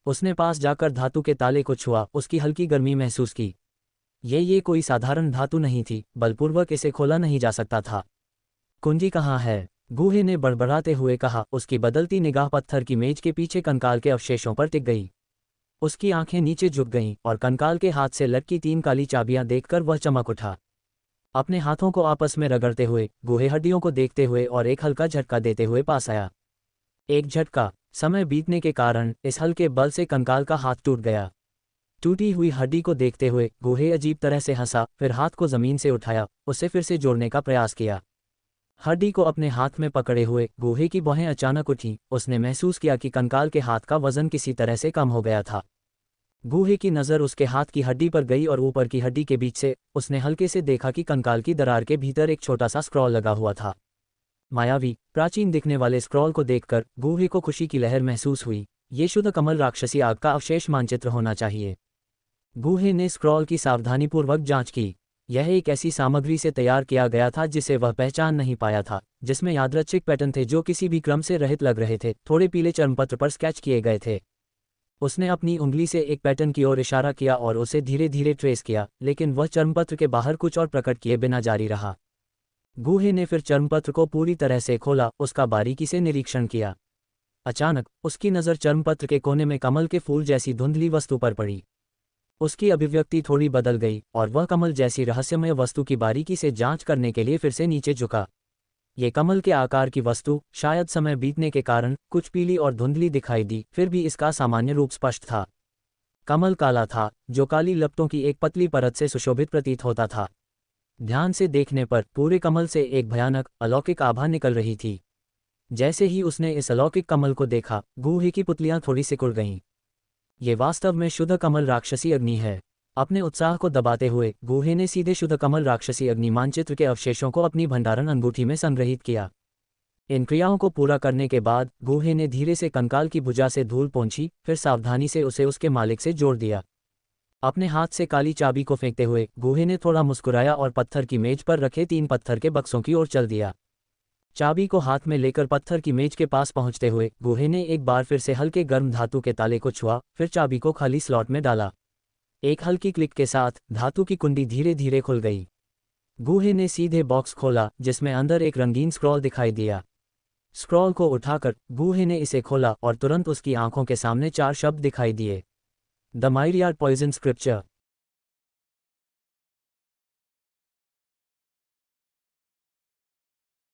उसने पास जाकर धातु के ताले को छुआ, उसकी हल्की गर्मी महसूस की। ये कोई साधारण धातु नहीं थी, बलपूर्वक इसे खोला नहीं जा सकता था। कुंजी कहाँ है? गूहे ने बड़बड़ाते हुए कहा। उसकी बदलती निगाह पत्थर की मेज के पीछे कंकाल के अवशेषों पर टिक गई। उसकी आंखें नीचे झुक गईं और कंकाल के हाथ से लटकी 3 काली चाबियां देखकर वह चमक उठा। अपने हाथों को आपस में रगड़ते हुए, गूहे हड्डियों को देखते हुए और एक हल्का झटका देते हुए पास आया। एक झटका। समय बीतने के कारण इस हल्के बल से कंकाल का हाथ टूट गया। टूटी हुई हड्डी को देखते हुए गूहे अजीब तरह से हंसा, फिर हाथ को जमीन से उठाया, उसे फिर से जोड़ने का प्रयास किया। हड्डी को अपने हाथ में पकड़े हुए गूहे की बाहें अचानक उठी। उसने महसूस किया कि कंकाल के हाथ का वजन किसी तरह से कम हो गया था। गूहे की नज़र उसके हाथ की हड्डी पर गई और ऊपर की हड्डी के बीच से उसने हल्के से देखा कि कंकाल की दरार के भीतर एक छोटा सा स्क्रॉल लगा हुआ था। मायावी, प्राचीन दिखने वाले स्क्रॉल को देखकर गूहे को खुशी की लहर महसूस हुई। ये शुद्ध कमल राक्षसी आग का अवशेष मानचित्र होना चाहिए। गूहे ने स्क्रॉल की सावधानीपूर्वक जांच की। यह एक ऐसी सामग्री से तैयार किया गया था जिसे वह पहचान नहीं पाया था, जिसमें यादृच्छिक पैटर्न थे जो किसी भी क्रम से रहित लग रहे थे, थोड़े पीले चर्मपत्र पर स्केच किए गए थे। उसने अपनी उंगली से एक पैटर्न की ओर इशारा किया और उसे धीरे धीरे ट्रेस किया, लेकिन वह चर्मपत्र के बाहर कुछ और प्रकट किए बिना जारी रहा। गूहे ने फिर चर्मपत्र को पूरी तरह से खोला, उसका बारीकी से निरीक्षण किया। अचानक उसकी नज़र चर्मपत्र के कोने में कमल के फूल जैसी धुंधली वस्तु पर पड़ी। उसकी अभिव्यक्ति थोड़ी बदल गई और वह कमल जैसी रहस्यमय वस्तु की बारीकी से जांच करने के लिए फिर से नीचे झुका। ये कमल के आकार की वस्तु शायद समय बीतने के कारण कुछ पीली और धुंधली दिखाई दी, फिर भी इसका सामान्य रूप स्पष्ट था। कमल काला था, जो काली लपटों की एक पतली परत से सुशोभित प्रतीत होता था। ध्यान से देखने पर पूरे कमल से एक भयानक अलौकिक आभा निकल रही थी। जैसे ही उसने इस अलौकिक कमल को देखा, गूहे की पुतलियां थोड़ी सिकुड़ गईं। ये वास्तव में शुद्ध कमल राक्षसी अग्नि है। अपने उत्साह को दबाते हुए गूहे ने सीधे शुद्ध कमल राक्षसी अग्नि मानचित्र के अवशेषों को अपनी भंडारण अंगूठी में संग्रहित किया। इन क्रियाओं को पूरा करने के बाद गूहे ने धीरे से कंकाल की भुजा से धूल पोंछी, फिर सावधानी से उसे उसके मालिक से जोड़ दिया। अपने हाथ से काली चाबी को फेंकते हुए गूहे ने थोड़ा मुस्कुराया और पत्थर की मेज पर रखे 3 पत्थर के बक्सों की ओर चल दिया। चाबी को हाथ में लेकर पत्थर की मेज के पास पहुंचते हुए गूहे ने एक बार फिर से हल्के गर्म धातु के ताले को छुआ, फिर चाबी को खाली स्लॉट में डाला। एक हल्की क्लिक के साथ धातु की कुंडी धीरे धीरे खुल गई। गूहे ने सीधे बॉक्स खोला, जिसमें अंदर एक रंगीन स्क्रॉल दिखाई दिया। स्क्रॉल को उठाकर गूहे ने इसे खोला और तुरंत उसकी आंखों के सामने 4 शब्द दिखाई दिए। The myriad poison scripture.